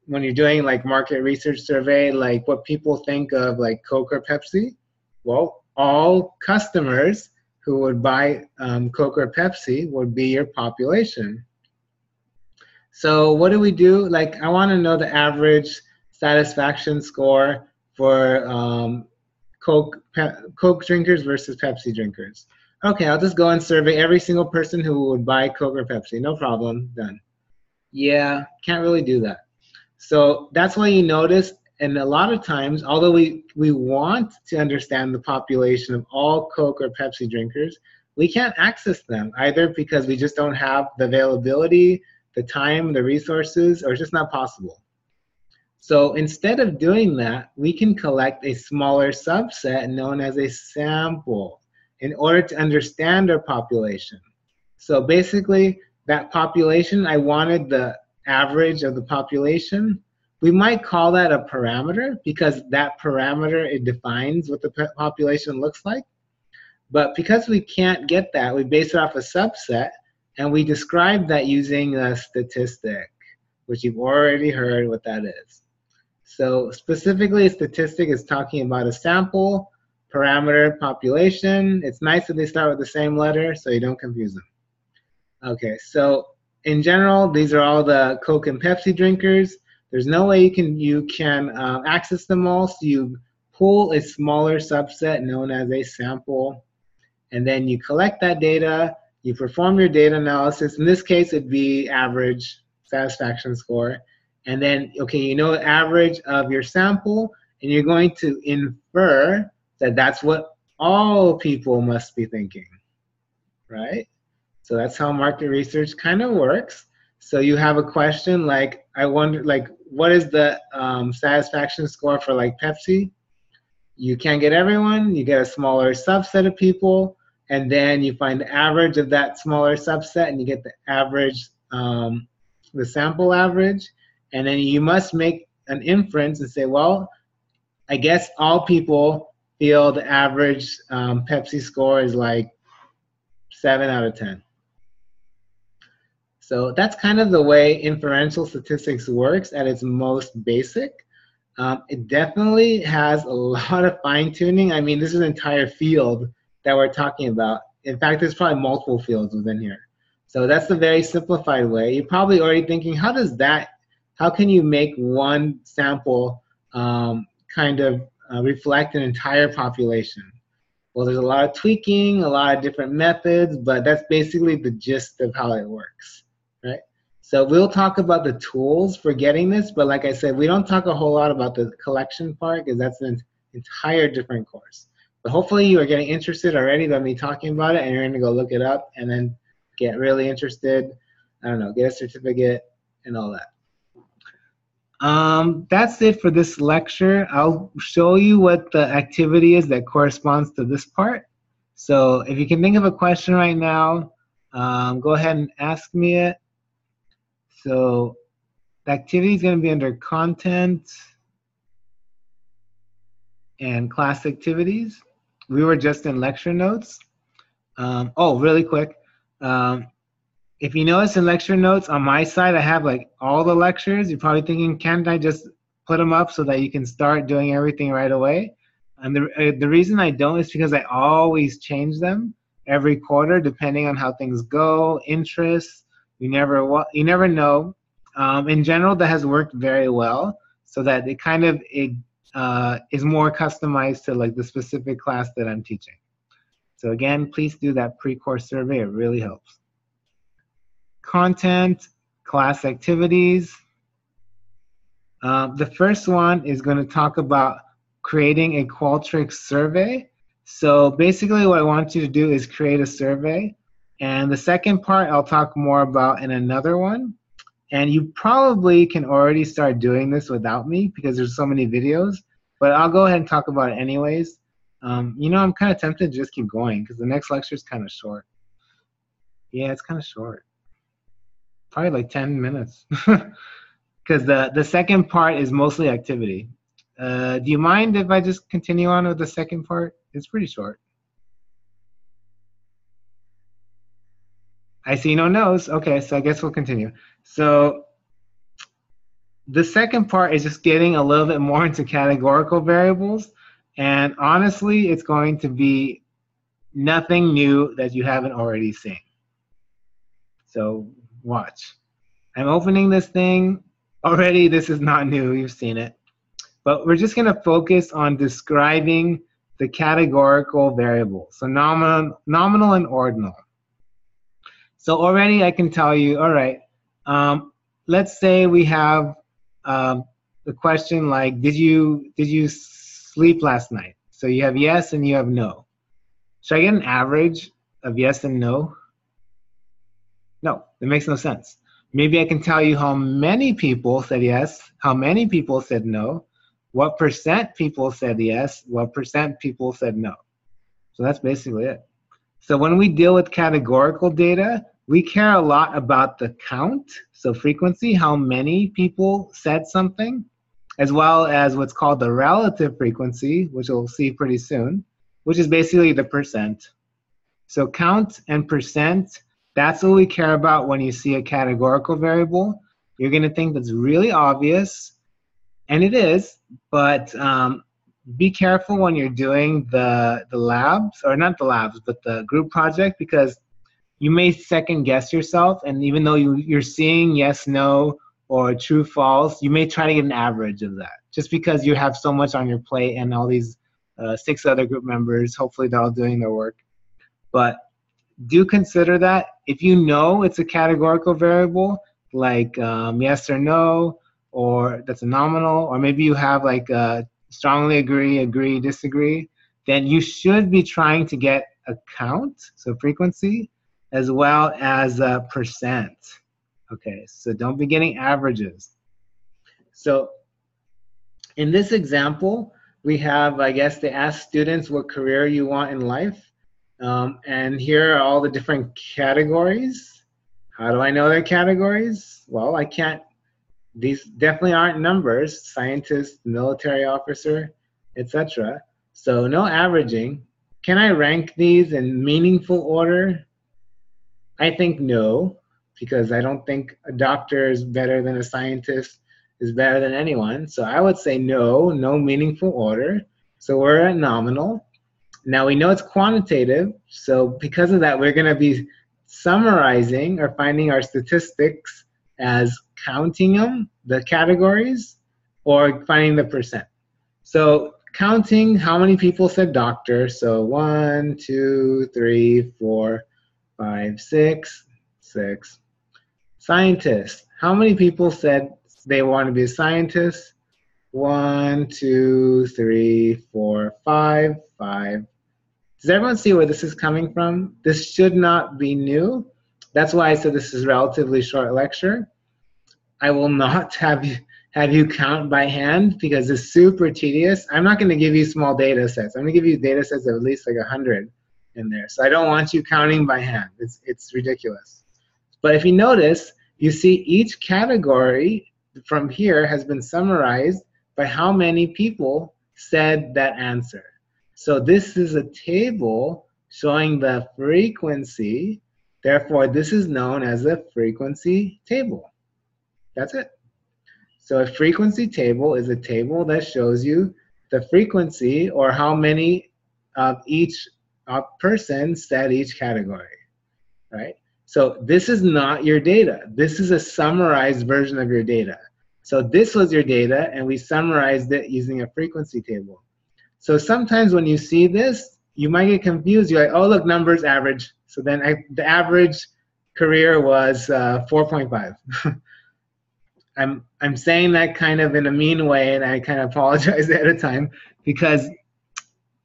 when you're doing like market research survey, like what people think of like Coke or Pepsi. Well, all customers who would buy Coke or Pepsi would be your population. So what do we do? Like, I want to know the average satisfaction score for Coke drinkers versus Pepsi drinkers. Okay, I'll just go and survey every single person who would buy Coke or Pepsi. No problem, done. Yeah, can't really do that. So that's why you notice, and a lot of times, although we want to understand the population of all Coke or Pepsi drinkers, we can't access them, either because we just don't have the availability, the time, the resources, or it's just not possible. So instead of doing that, we can collect a smaller subset known as a sample in order to understand our population. So basically, that population, I wanted the average of the population. We might call that a parameter because that parameter, it defines what the population looks like. But because we can't get that, we base it off a subset, and we describe that using a statistic, which you've already heard what that is. So specifically, a statistic is talking about a sample, parameter, population. It's nice that they start with the same letter so you don't confuse them. Okay, so in general, these are all the Coke and Pepsi drinkers. There's no way you can access them all, so you pull a smaller subset known as a sample, and then you collect that data, you perform your data analysis. In this case, it'd be average satisfaction score. And then, okay, you know the average of your sample, and you're going to infer that that's what all people must be thinking, right? So that's how market research kind of works. So you have a question like, I wonder, like, what is the satisfaction score for like Pepsi? You can't get everyone, you get a smaller subset of people, and then you find the average of that smaller subset, and you get the average, the sample average. And then you must make an inference and say, well, I guess all people feel the average Pepsi score is like 7 out of 10. So that's kind of the way inferential statistics works at its most basic. It definitely has a lot of fine tuning. I mean, this is an entire field that we're talking about. In fact, there's probably multiple fields within here. So that's the very simplified way. You're probably already thinking, how can you make one sample kind of reflect an entire population? Well, there's a lot of tweaking, a lot of different methods, but that's basically the gist of how it works, right? So we'll talk about the tools for getting this, but like I said, we don't talk a whole lot about the collection part because that's an entire different course. But hopefully you are getting interested already by me talking about it, and you're gonna go look it up and then get really interested, I don't know, get a certificate and all that. That's it for this lecture. I'll show you what the activity is that corresponds to this part. So if you can think of a question right now, go ahead and ask me it. So the activity is going to be under content and class activities. We were just in lecture notes. Oh, really quick. If you notice in lecture notes on my side, I have like all the lectures. You're probably thinking, can't I just put them up so that you can start doing everything right away? And the reason I don't is because I always change them every quarter depending on how things go, interests. You never know. In general, that has worked very well so that it kind of is more customized to like the specific class that I'm teaching. So again, please do that pre-course survey. It really helps. Content, class activities. The first one is going to talk about creating a Qualtrics survey. So basically what I want you to do is create a survey. And the second part I'll talk more about in another one. And you probably can already start doing this without me because there's so many videos. But I'll go ahead and talk about it anyways. You know, I'm kind of tempted to just keep going because the next lecture is kind of short. Yeah, it's kind of short. Probably like 10 minutes. Because the second part is mostly activity. Do you mind if I just continue on with the second part? It's pretty short. I see no no's. Okay, so I guess we'll continue. So the second part is just getting a little bit more into categorical variables. And honestly, it's going to be nothing new that you haven't already seen. So watch. I'm opening this thing. Already, this is not new. You've seen it. But we're just going to focus on describing the categorical variables. So nominal and ordinal. So already I can tell you, all right, let's say we have the question like, did you sleep last night? So you have yes and you have no. Should I get an average of yes and no? No, it makes no sense. Maybe I can tell you how many people said yes, how many people said no, what percent people said yes, what percent people said no. So that's basically it. So when we deal with categorical data, we care a lot about the count, so frequency, how many people said something, as well as what's called the relative frequency, which we'll see pretty soon, which is basically the percent. So count and percent, that's what we care about when you see a categorical variable. You're going to think that's really obvious, and it is, but be careful when you're doing the labs, or not the labs, but the group project, because you may second guess yourself, and even though you're seeing yes, no, or true, false, you may try to get an average of that, just because you have so much on your plate and all these 6 other group members, hopefully they're all doing their work. But do consider that if you know it's a categorical variable, like yes or no, or that's a nominal, or maybe you have like strongly agree, disagree, then you should be trying to get a count, so frequency, as well as a percent. Okay, so don't be getting averages. So in this example, we have, I guess, they ask students what career you want in life. And here are all the different categories. How do I know they're categories? Well, I can't, these definitely aren't numbers, scientist, military officer, etc. So no averaging. Can I rank these in meaningful order? I think no, because I don't think a doctor is better than a scientist, is better than anyone. So I would say no, no meaningful order. So we're at nominal. Now we know it's quantitative, so because of that, we're going to be summarizing or finding our statistics as counting them, the categories, or finding the percent. So counting how many people said doctor, so 1, 2, 3, 4, 5, 6, 6. Scientist, how many people said they want to be a scientist? 1, 2, 3, 4, 5, 5. Does everyone see where this is coming from? This should not be new. That's why I said this is a relatively short lecture. I will not have you count by hand because it's super tedious. I'm not going to give you small data sets. I'm going to give you data sets of at least like 100 in there. So I don't want you counting by hand. It's ridiculous. But if you notice, you see each category from here has been summarized by how many people said that answer. So this is a table showing the frequency. Therefore, this is known as a frequency table. That's it. So a frequency table is a table that shows you the frequency or how many of each person said each category, right? So this is not your data. This is a summarized version of your data. So this was your data, and we summarized it using a frequency table. So sometimes when you see this, you might get confused. You're like, oh, look, numbers average. So then the average career was 4.5. I'm saying that kind of in a mean way, and I kind of apologize ahead of time because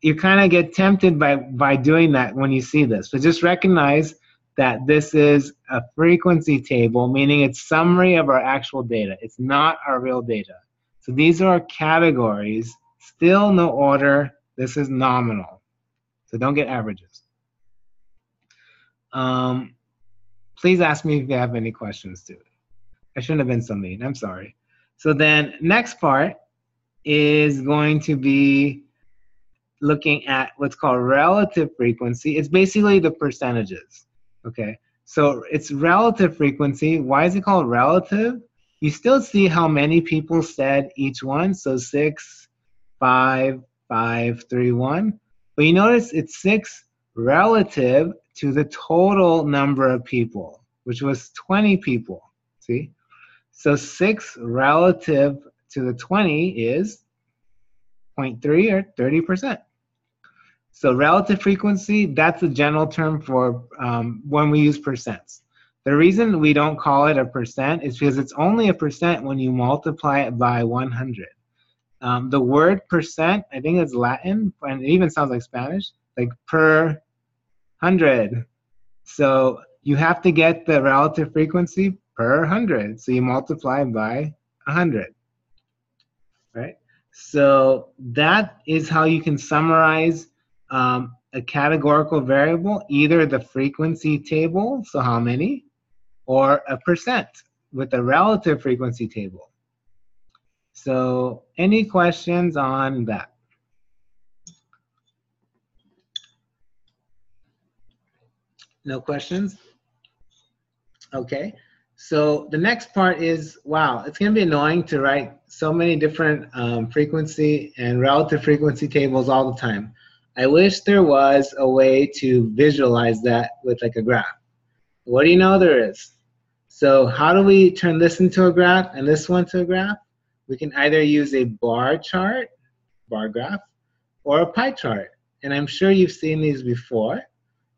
you kind of get tempted by doing that when you see this. But just recognize that this is a frequency table, meaning it's summary of our actual data. It's not our real data. So these are our categories. Still no order. This is nominal. So don't get averages. Please ask me if you have any questions too. I shouldn't have been so mean. I'm sorry. So then next part is going to be looking at what's called relative frequency. It's basically the percentages. Okay. So it's relative frequency. Why is it called relative? You still see how many people said each one. So 6, 5, 5, 3, 1. But you notice it's 6 relative to the total number of people, which was 20 people. See? So 6 relative to the 20 is 0.3 or 30%. So relative frequency, that's a general term for when we use percents. The reason we don't call it a percent is because it's only a percent when you multiply it by 100. The word percent, I think it's Latin, and it even sounds like Spanish, like per 100. So you have to get the relative frequency per 100. So you multiply by 100, right? So that is how you can summarize a categorical variable, either the frequency table, so how many, or a percent with a relative frequency table. So any questions on that? No questions? Okay. So the next part is, wow, it's going to be annoying to write so many different frequency and relative frequency tables all the time. I wish there was a way to visualize that with like a graph. What do you know there is? So how do we turn this into a graph and this one to a graph? We can either use a bar chart, bar graph, or a pie chart. And I'm sure you've seen these before.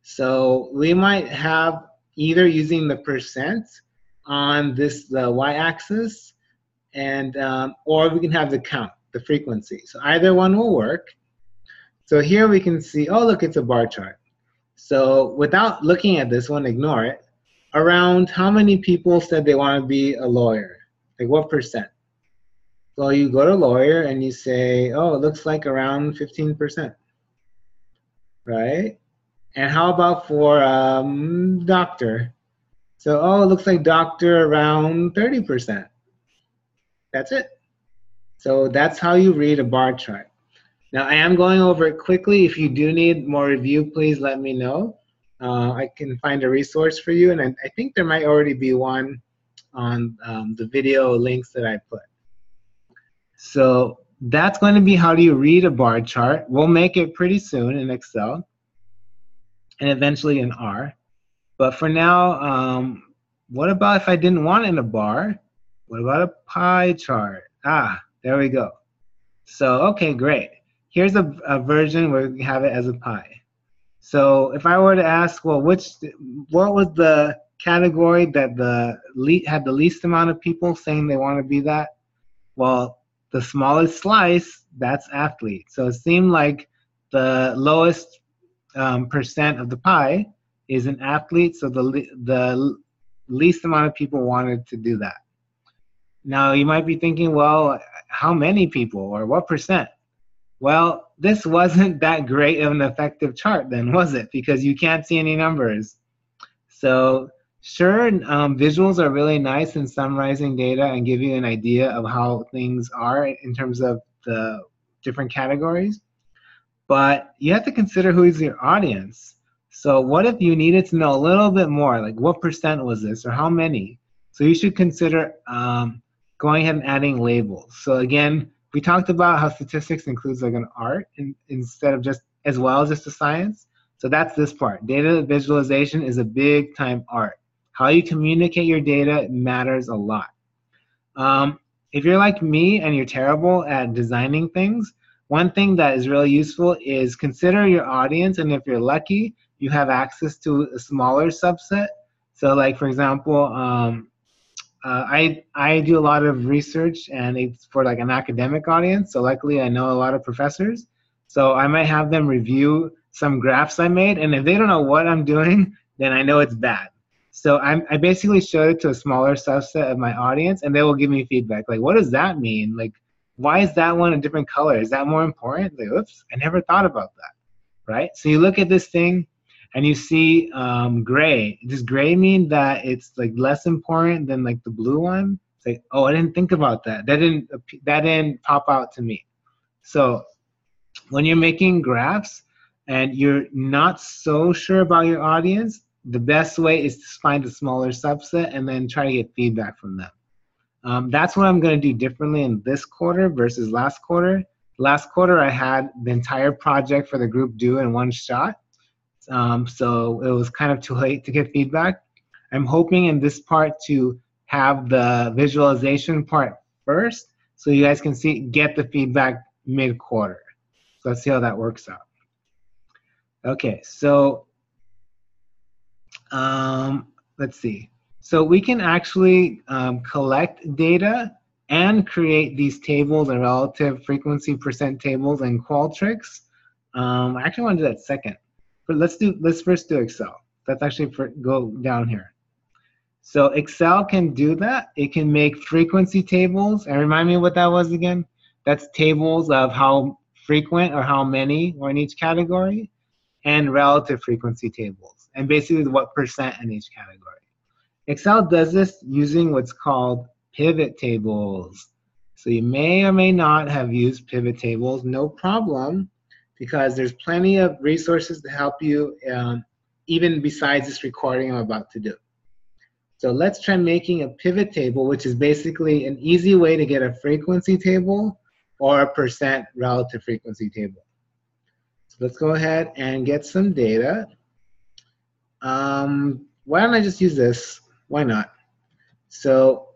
So we might have either using the percent on the y-axis, and or we can have the count, the frequency. So either one will work. So here we can see, oh look, it's a bar chart. So without looking at this one, ignore it. Around how many people said they want to be a lawyer? Like what percent? So you go to lawyer and you say, oh, it looks like around 15%, right? And how about for doctor? So, oh, it looks like doctor around 30%. That's it. So that's how you read a bar chart. Now, I am going over it quickly. If you do need more review, please let me know. I can find a resource for you, and I think there might already be one on the video links that I put. So that's going to be how do you read a bar chart. We'll make it pretty soon in Excel and eventually in R. But for now, what about if I didn't want it in a bar? What about a pie chart? Ah, there we go. So, okay, great. Here's a version where we have it as a pie. So if I were to ask, well, what was the category that had the least amount of people saying they want to be that? Well, the smallest slice, that's athlete. So it seemed like the lowest percent of the pie is an athlete, so the least amount of people wanted to do that. Now you might be thinking, well, how many people or what percent? Well, this wasn't that great of an effective chart then, was it? Because you can't see any numbers. So sure, visuals are really nice in summarizing data and give you an idea of how things are in terms of the different categories. But you have to consider who is your audience. So what if you needed to know a little bit more, like what percent was this or how many? So you should consider going ahead and adding labels. So again, we talked about how statistics includes like an art instead of just as well as just a science. So that's this part. Data visualization is a big time art. How you communicate your data matters a lot. If you're like me and you're terrible at designing things, one thing that is really useful is consider your audience, and if you're lucky, you have access to a smaller subset. So like, for example, I do a lot of research, and it's for like an academic audience, so luckily I know a lot of professors. So I might have them review some graphs I made, and if they don't know what I'm doing, then I know it's bad. So I basically showed it to a smaller subset of my audience, and they will give me feedback. Like, what does that mean? Like, why is that one a different color? Is that more important? Like, oops, I never thought about that, right? So you look at this thing, and you see gray. Does gray mean that it's like less important than like the blue one? It's like, oh, I didn't think about that. That didn't pop out to me. So when you're making graphs and you're not so sure about your audience, the best way is to find a smaller subset and then try to get feedback from them. That's what I'm going to do differently in this quarter versus last quarter. Last quarter, I had the entire project for the group due in one shot. So it was kind of too late to get feedback. I'm hoping in this part to have the visualization part first so you guys can get the feedback mid-quarter. So let's see how that works out. Okay, so let's see. So we can actually collect data and create these tables and relative frequency percent tables in Qualtrics. I actually want to do that second. But let's first do Excel. That's actually go down here. So Excel can do that. It can make frequency tables. And remind me what that was again? That's tables of how frequent or how many were in each category, and relative frequency tables, and basically what percent in each category. Excel does this using what's called pivot tables. So you may or may not have used pivot tables, no problem, because there's plenty of resources to help you even besides this recording I'm about to do. So let's try making a pivot table, which is basically an easy way to get a frequency table or a percent relative frequency table. So let's go ahead and get some data. Why don't I just use this? Why not? So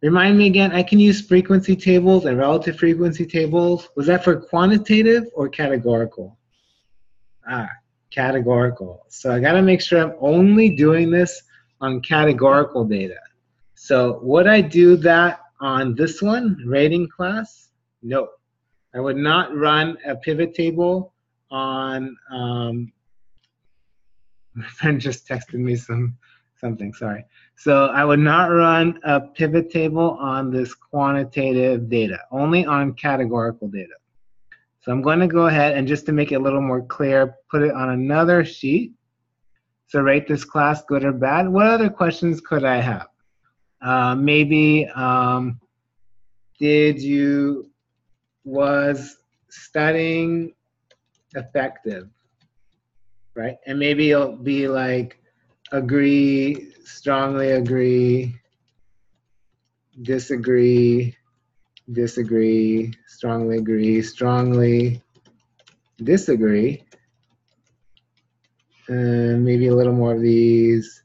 remind me again, I can use frequency tables and relative frequency tables. Was that for quantitative or categorical? Categorical. So I gotta make sure I'm only doing this on categorical data. So would I do that on this one, rating class? No. I would not run a pivot table on, my friend just texted me something, sorry. So I would not run a pivot table on this quantitative data, only on categorical data. So I'm going to go ahead and just to make it a little more clear, put it on another sheet. So rate this class good or bad. What other questions could I have? Maybe was studying effective, right? And maybe it'll be like agree, strongly agree, disagree, disagree, strongly agree, strongly disagree. Maybe a little more of these,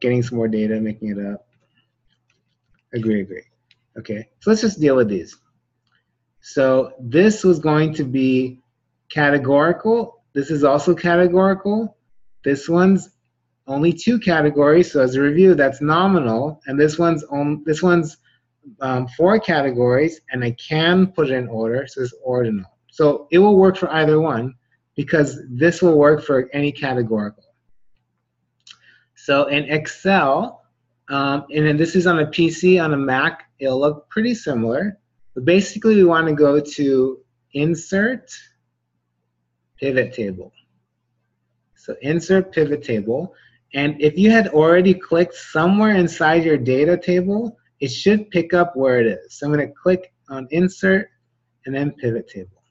getting some more data, making it up. Agree, agree. Okay, so let's just deal with these. So this was going to be categorical. This is also categorical. This one's only 2 categories, so as a review, that's nominal. And this one's 4 categories, and I can put it in order, so it's ordinal. So it will work for either one, because this will work for any categorical. So in Excel, and then this is on a PC, on a Mac, it'll look pretty similar. But basically, we want to go to Insert, Pivot Table. So Insert, Pivot Table. And if you had already clicked somewhere inside your data table, it should pick up where it is. So I'm going to click on Insert and then Pivot Table.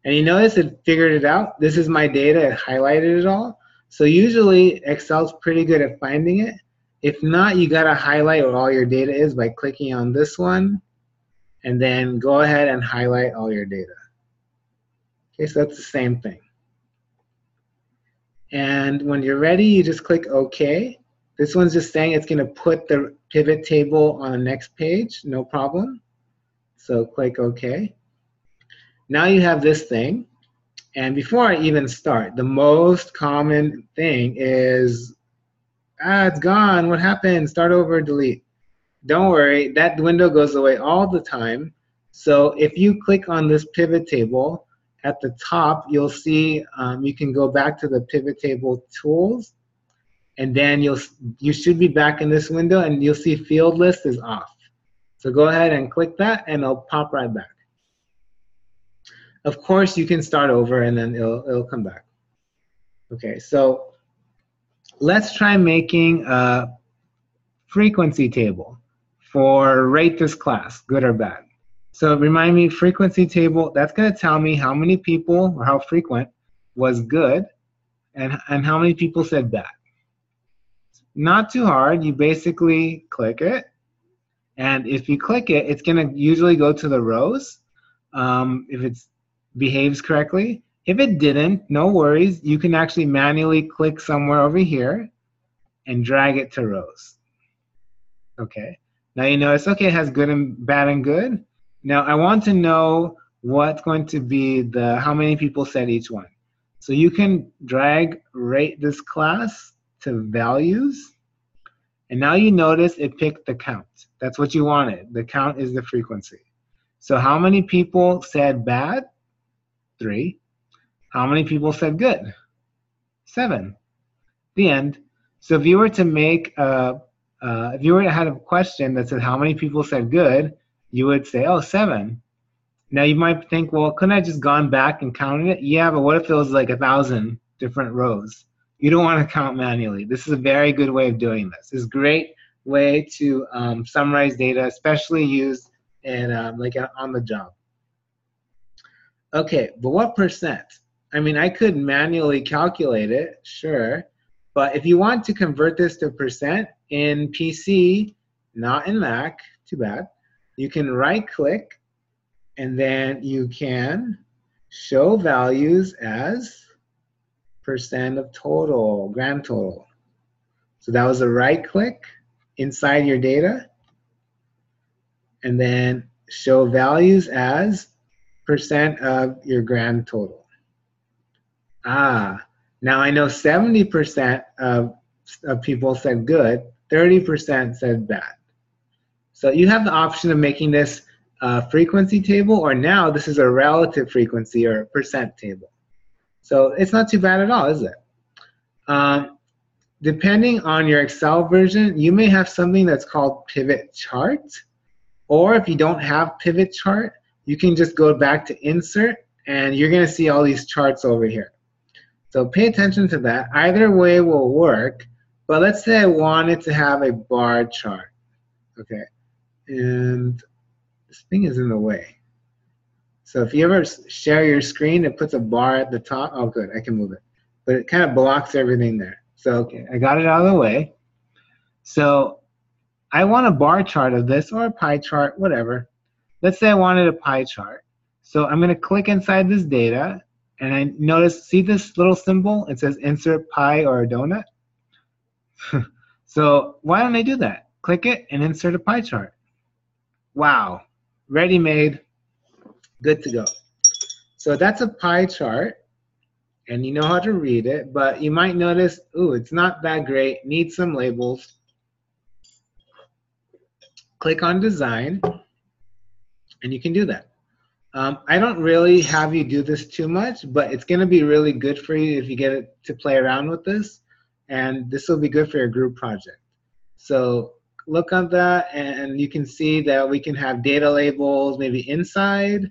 And you notice it figured it out. This is my data. It highlighted it all. So usually Excel's pretty good at finding it. If not, you got to highlight what all your data is by clicking on this one, and then go ahead and highlight all your data. Okay, so that's the same thing. And when you're ready, you just click OK. This one's just saying it's going to put the pivot table on the next page, no problem. So click OK. Now you have this thing. And before I even start, the most common thing is, it's gone. What happened? Start over, delete. Don't worry, that window goes away all the time. So if you click on this pivot table, at the top, you'll see you can go back to the pivot table tools, and then you should be back in this window, and you'll see field list is off. So go ahead and click that, and it'll pop right back. Of course, you can start over, and then it'll come back. Okay, so let's try making a frequency table for rate this class, good or bad. So remind me, frequency table, that's going to tell me how many people, or how frequent, was good, and how many people said bad. Not too hard. You basically click it, and if you click it, it's going to usually go to the rows if it behaves correctly. If it didn't, no worries. You can actually manually click somewhere over here and drag it to rows. Okay. Now you notice, okay, it has good and bad and good. Now I want to know what's going to be the, how many people said each one. So you can drag rate this class to values. And now you notice it picked the count. That's what you wanted. The count is the frequency. So how many people said bad? 3. How many people said good? 7. The end. So if you were to make a if you were to have a question that said how many people said good, you would say, oh, 7. Now you might think, well, couldn't I just gone back and counted it? Yeah, but what if it was like 1,000 different rows? You don't want to count manually. This is a very good way of doing this. It's a great way to summarize data, especially used in like on the job. Okay, but what percent? I mean, I could manually calculate it, sure, but if you want to convert this to percent in PC, not in Mac, too bad, you can right-click, and then you can show values as percent of total, grand total. So that was a right-click inside your data, and then show values as percent of your grand total. Ah, now I know 70% of people said good, 30% said bad. So you have the option of making this a frequency table, or now this is a relative frequency or percent table. So it's not too bad at all, is it? Depending on your Excel version, you may have something that's called pivot chart, or if you don't have pivot chart, you can just go back to insert, and you're going to see all these charts over here. So pay attention to that. Either way will work, but let's say I wanted to have a bar chart. Okay, and this thing is in the way. So if you ever share your screen, it puts a bar at the top. Oh, good, I can move it. But it kind of blocks everything there. So, okay, I got it out of the way. So I want a bar chart of this, or a pie chart, whatever. Let's say I wanted a pie chart. So I'm going to click inside this data, and I notice, see this little symbol? It says insert pie or a donut. So why don't I do that? Click it and insert a pie chart. Wow, ready-made, good to go. So that's a pie chart, and you know how to read it, but you might notice, ooh, it's not that great, needs some labels. Click on design, and you can do that. I don't really have you do this too much, but it's going to be really good for you if you get it to play around with this, and this will be good for your group project. So look at that, and you can see that we can have data labels maybe inside,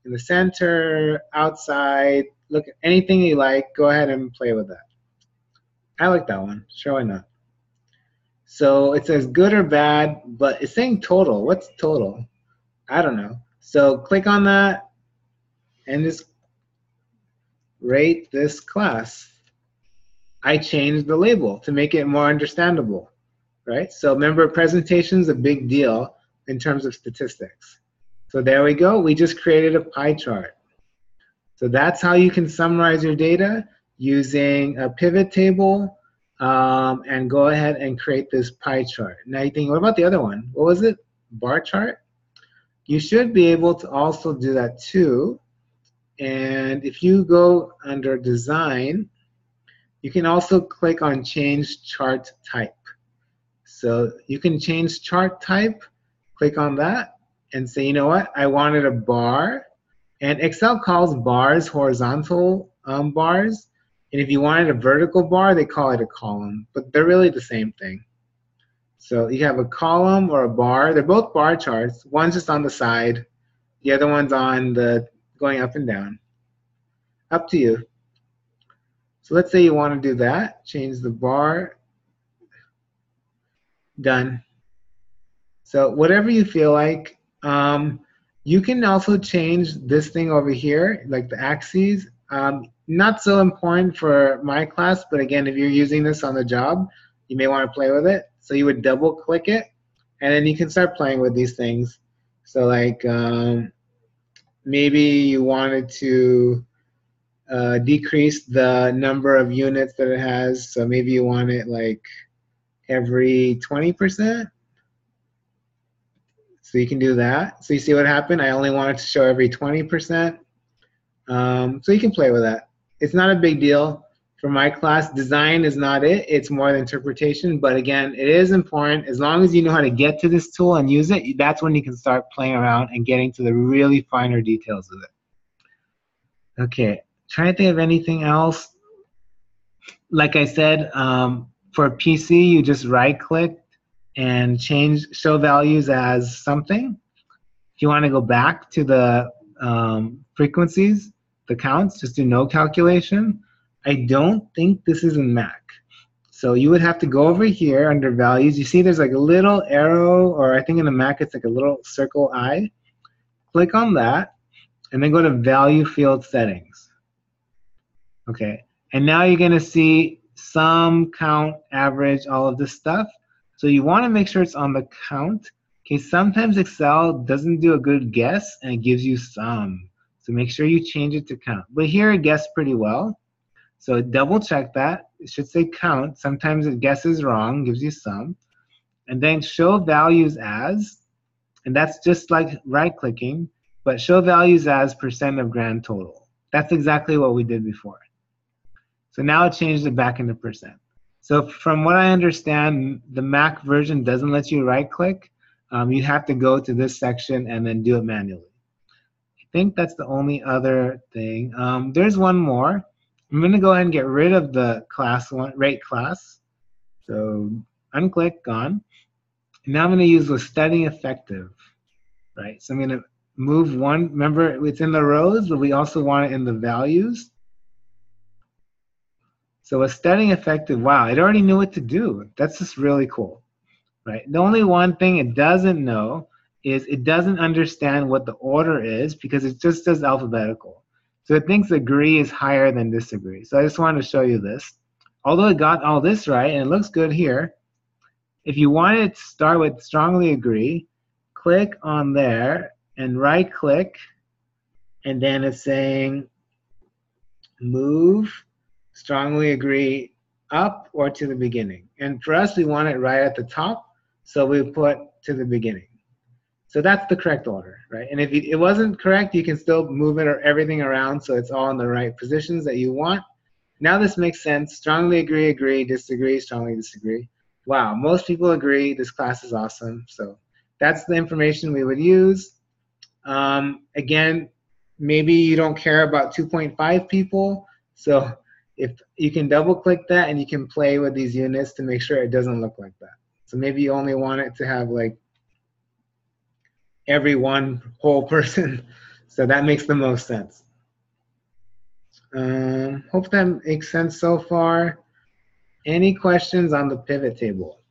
in the center, outside. Look, anything you like, go ahead and play with that. I like that one. Sure, why not? So it says good or bad, but it's saying total. What's total? I don't know. So click on that and just rate this class. I changed the label to make it more understandable, right? So remember, presentation is a big deal in terms of statistics. So there we go. We just created a pie chart. So that's how you can summarize your data using a pivot table, and go ahead and create this pie chart. Now you think, what about the other one? What was it? Bar chart? You should be able to also do that too. And if you go under design, you can also click on change chart type. So you can change chart type, click on that, and say, you know what, I wanted a bar. And Excel calls bars horizontal bars. And if you wanted a vertical bar, they call it a column. But they're really the same thing. So you have a column or a bar. They're both bar charts. One's just on the side. The other one's on the going up and down. Up to you. So let's say you want to do that. Change the bar. Done. So whatever you feel like. You can also change this thing over here, like the axes. Not so important for my class, but again, if you're using this on the job, you may want to play with it. So you would double click it, and then you can start playing with these things. So like maybe you wanted to decrease the number of units that it has. So maybe you want it like every 20%. So you can do that. So you see what happened? I only wanted to show every 20%. So you can play with that. It's not a big deal. For my class, design is not it. It's more the interpretation. But again, it is important. As long as you know how to get to this tool and use it, that's when you can start playing around and getting to the really finer details of it. Okay, trying to think of anything else. Like I said, for PC, you just right-click and change show values as something. If you want to go back to the frequencies, the counts, just do no calculation. I don't think this is in Mac. So you would have to go over here under values. You see there's like a little arrow, or I think in the Mac it's like a little circle I. Click on that, and then go to value field settings. Okay, and now you're going to see sum, count, average, all of this stuff. So you want to make sure it's on the count. Okay, sometimes Excel doesn't do a good guess and it gives you sum. So make sure you change it to count. But here it guessed pretty well. So double check that. It should say count. Sometimes it guesses wrong, gives you sum. And then show values as, and that's just like right clicking, but show values as % of grand total. That's exactly what we did before. So now it changed it back into %. So from what I understand, the Mac version doesn't let you right click. You have to go to this section and then do it manually. I think that's the only other thing. There's one more. I'm going to go ahead and get rid of the class one, rate class. So unclick, gone. And now I'm going to use the studying effective, right? So I'm going to move one. Remember, it's in the rows, but we also want it in the values. So a studying effective, wow, it already knew what to do. That's just really cool, right? The only one thing it doesn't know is it doesn't understand what the order is because it just does alphabetical. So it thinks agree is higher than disagree. So I just wanted to show you this. Although it got all this right, and it looks good here, if you wanted to start with strongly agree, click on there and right click, and then it's saying move strongly agree up or to the beginning. And for us, we want it right at the top, so we put to the beginning. So that's the correct order, right? And if it wasn't correct, you can still move it or everything around so it's all in the right positions that you want. Now this makes sense. Strongly agree, agree, disagree, strongly disagree. Wow, most people agree. This class is awesome. So that's the information we would use. Again, maybe you don't care about 2.5 people. So if you can double click that and you can play with these units to make sure it doesn't look like that. So maybe you only want it to have like every one whole person. So that makes the most sense. Hope that makes sense so far. Any questions on the pivot table?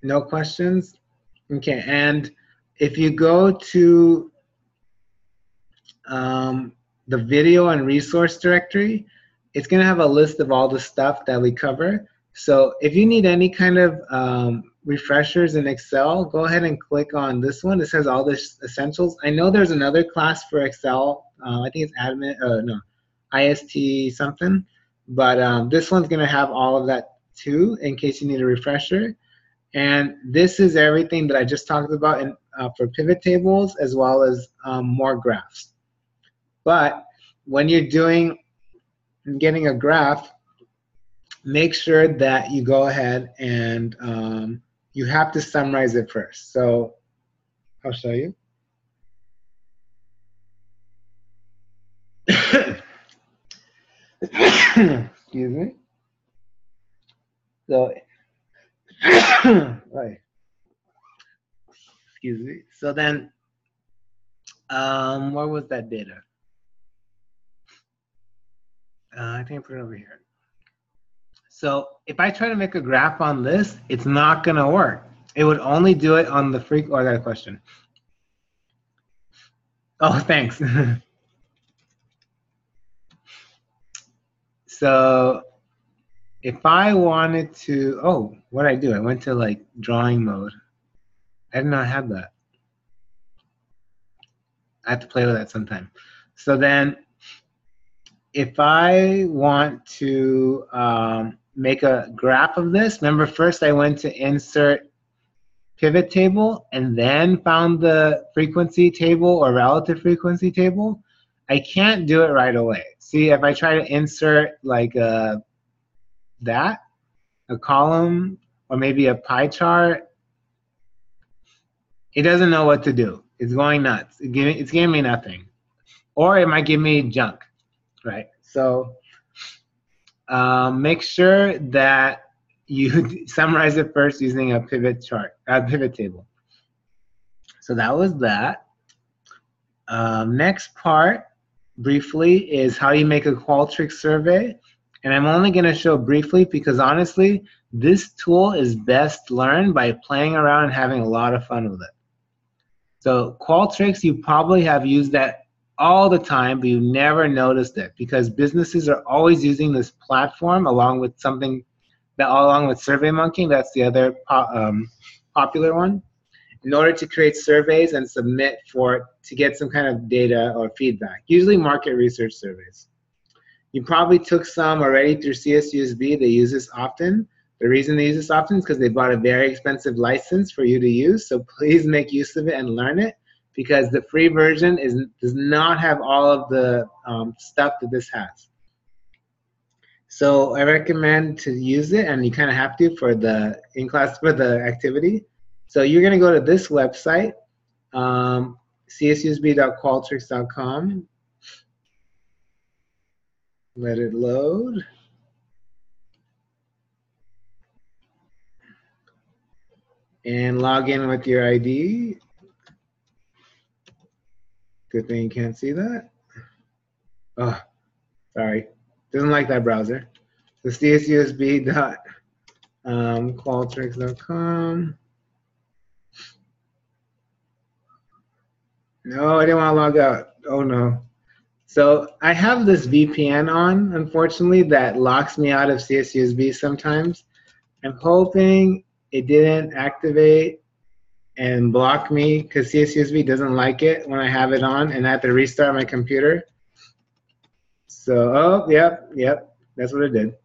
No questions? Okay, and if you go to the video and resource directory, it's going to have a list of all the stuff that we cover. So if you need any kind of refreshers in Excel, go ahead and click on this one. It says all the essentials. I know there's another class for Excel. I think it's admin, no, IST something. But this one's going to have all of that too in case you need a refresher. And this is everything that I just talked about in, for pivot tables as well as more graphs. But when you're getting a graph, make sure that you go ahead and you have to summarize it first. So I'll show you. Excuse me. So, right. Excuse me. So then, where was that data? I think I put it over here. So if I try to make a graph on this, it's not going to work. It would only do it on the freq. Oh, I got a question. Oh, thanks. So if I wanted to, oh, what did I do? I went to like drawing mode. I did not have that. I have to play with that sometime. So then if I want to make a graph of this, remember first I went to insert pivot table and then found the frequency table or relative frequency table. I can't do it right away. See, if I try to insert like a column or maybe a pie chart, it doesn't know what to do. It's going nuts. It's giving me nothing. Or it might give me junk, right? So make sure that you summarize it first using a pivot chart, a pivot table. So that was that. Next part, briefly, is how you make a Qualtrics survey. And I'm only going to show briefly because honestly, this tool is best learned by playing around and having a lot of fun with it. So Qualtrics, you probably have used that all the time, but you never noticed it because businesses are always using this platform along with something that, along with SurveyMonkey, that's the other popular one, in order to create surveys and submit to get some kind of data or feedback, usually market research surveys. You probably took some already through CSUSB. They use this often. The reason they use this often is because they bought a very expensive license for you to use, so please make use of it and learn it because the free version does not have all of the stuff that this has. So I recommend to use it, and you kind of have to for the in-class for the activity. So you're going to go to this website, csusb.qualtrics.com. Let it load. And log in with your ID. Good thing you can't see that. Oh, sorry. Doesn't like that browser. So csusb.qualtrics.com. No, I didn't want to log out. Oh no. So I have this VPN on, unfortunately, that locks me out of CSUSB sometimes. I'm hoping it didn't activate and block me because CSUSB doesn't like it when I have it on and I have to restart my computer. So, oh, yep, that's what it did.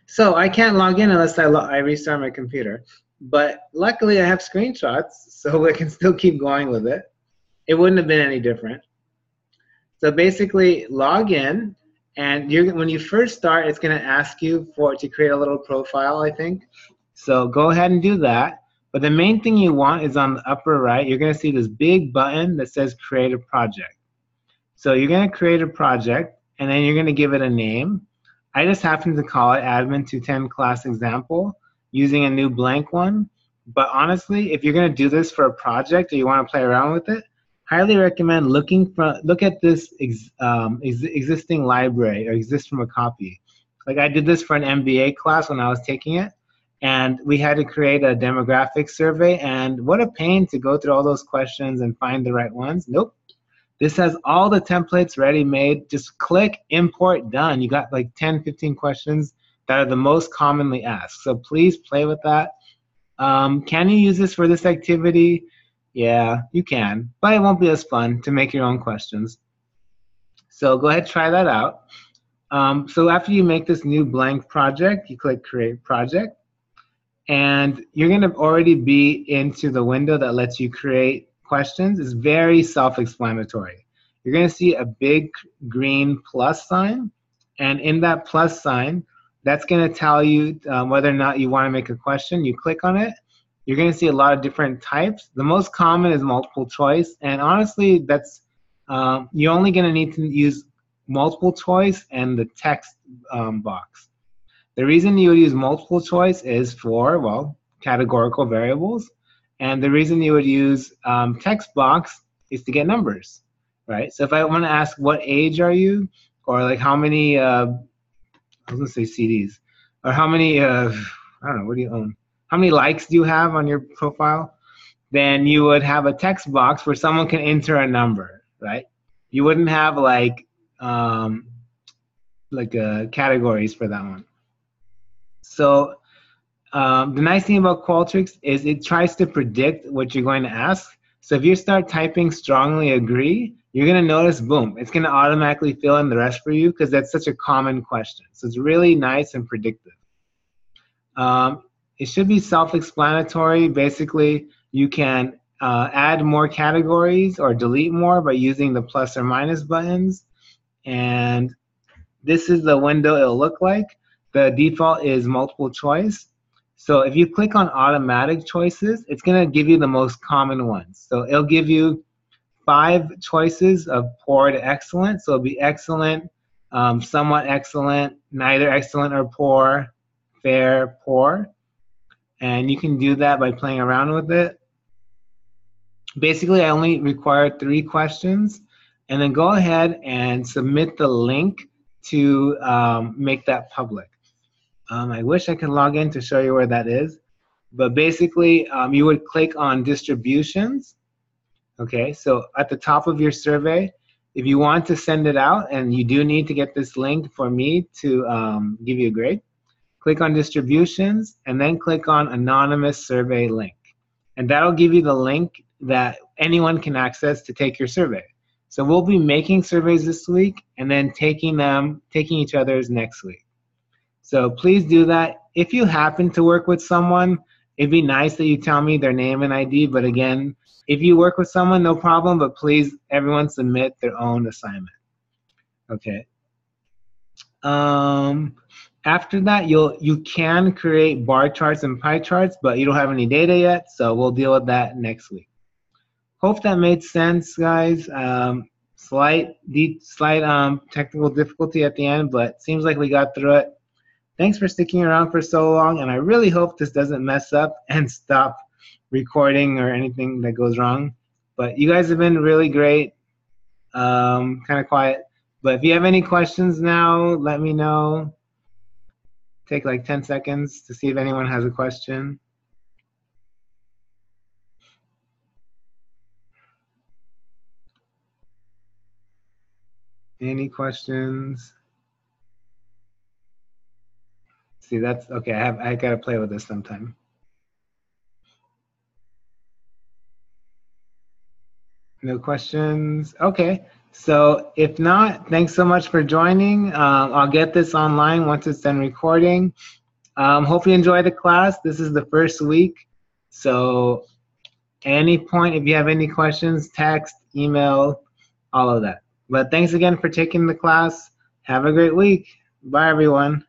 So I can't log in unless I restart my computer. But luckily I have screenshots, so I can still keep going with it. It wouldn't have been any different. So basically, log in, and when you first start, it's going to ask you to create a little profile, I think. So go ahead and do that. But the main thing you want is on the upper right. You're going to see this big button that says Create a Project. So you're going to create a project, and then you're going to give it a name. I just happen to call it ADMN210 Class Example using a new blank one. But honestly, if you're going to do this for a project or you want to play around with it, highly recommend look at this existing library or exist from a copy. Like I did this for an MBA class when I was taking it, and we had to create a demographic survey, and what a pain to go through all those questions and find the right ones. Nope. This has all the templates ready made. Just click, import, done. You got like 10, 15 questions that are the most commonly asked. So please play with that. Can you use this for this activity? Yeah, you can, but it won't be as fun to make your own questions. So go ahead, try that out. So after you make this new blank project, you click Create Project, and you're going to already be into the window that lets you create questions. It's very self-explanatory. You're going to see a big green plus sign, and in that plus sign, that's going to tell you whether or not you want to make a question. You click on it. You're going to see a lot of different types. The most common is multiple choice, and honestly, that's you're only going to need to use multiple choice and the text box. The reason you would use multiple choice is for, well, categorical variables, and the reason you would use text box is to get numbers, right? So if I want to ask what age are you, or like how many, I was going to say CDs, or how many, I don't know, what do you own? How many likes do you have on your profile? Then you would have a text box where someone can enter a number, right? You wouldn't have like categories for that one. So the nice thing about Qualtrics is it tries to predict what you're going to ask. So if you start typing strongly agree, you're going to notice, boom, it's going to automatically fill in the rest for you because that's such a common question. So it's really nice and predictive. It should be self-explanatory. Basically, you can add more categories or delete more by using the plus or minus buttons. And this is the window it'll look like. The default is multiple choice. So if you click on automatic choices, it's going to give you the most common ones. So it'll give you 5 choices of poor to excellent. So it'll be excellent, somewhat excellent, neither excellent or poor, fair, poor. And you can do that by playing around with it. Basically, I only require 3 questions, and then go ahead and submit the link to make that public. I wish I could log in to show you where that is, but basically you would click on distributions. Okay, so at the top of your survey, if you want to send it out, and you do need to get this link for me to give you a grade, click on distributions and then click on anonymous survey link. And that'll give you the link that anyone can access to take your survey. So we'll be making surveys this week and then taking each other's next week. So please do that. If you happen to work with someone, it'd be nice that you tell me their name and ID, but again, if you work with someone, no problem, but please, everyone submit their own assignment. Okay. After that, you can create bar charts and pie charts, but you don't have any data yet, so we'll deal with that next week. Hope that made sense, guys. Slight technical difficulty at the end, but seems like we got through it. Thanks for sticking around for so long, and I really hope this doesn't mess up and stop recording or anything that goes wrong. But you guys have been really great, kind of quiet. But if you have any questions now, let me know. Take like 10 seconds to see if anyone has a question. Any questions? See, that's okay. I gotta play with this sometime. No questions? Okay. So if not, thanks so much for joining. I'll get this online once it's done recording. Hope you enjoy the class. This is the first week. So at any point, if you have any questions, text, email, all of that. But thanks again for taking the class. Have a great week. Bye, everyone.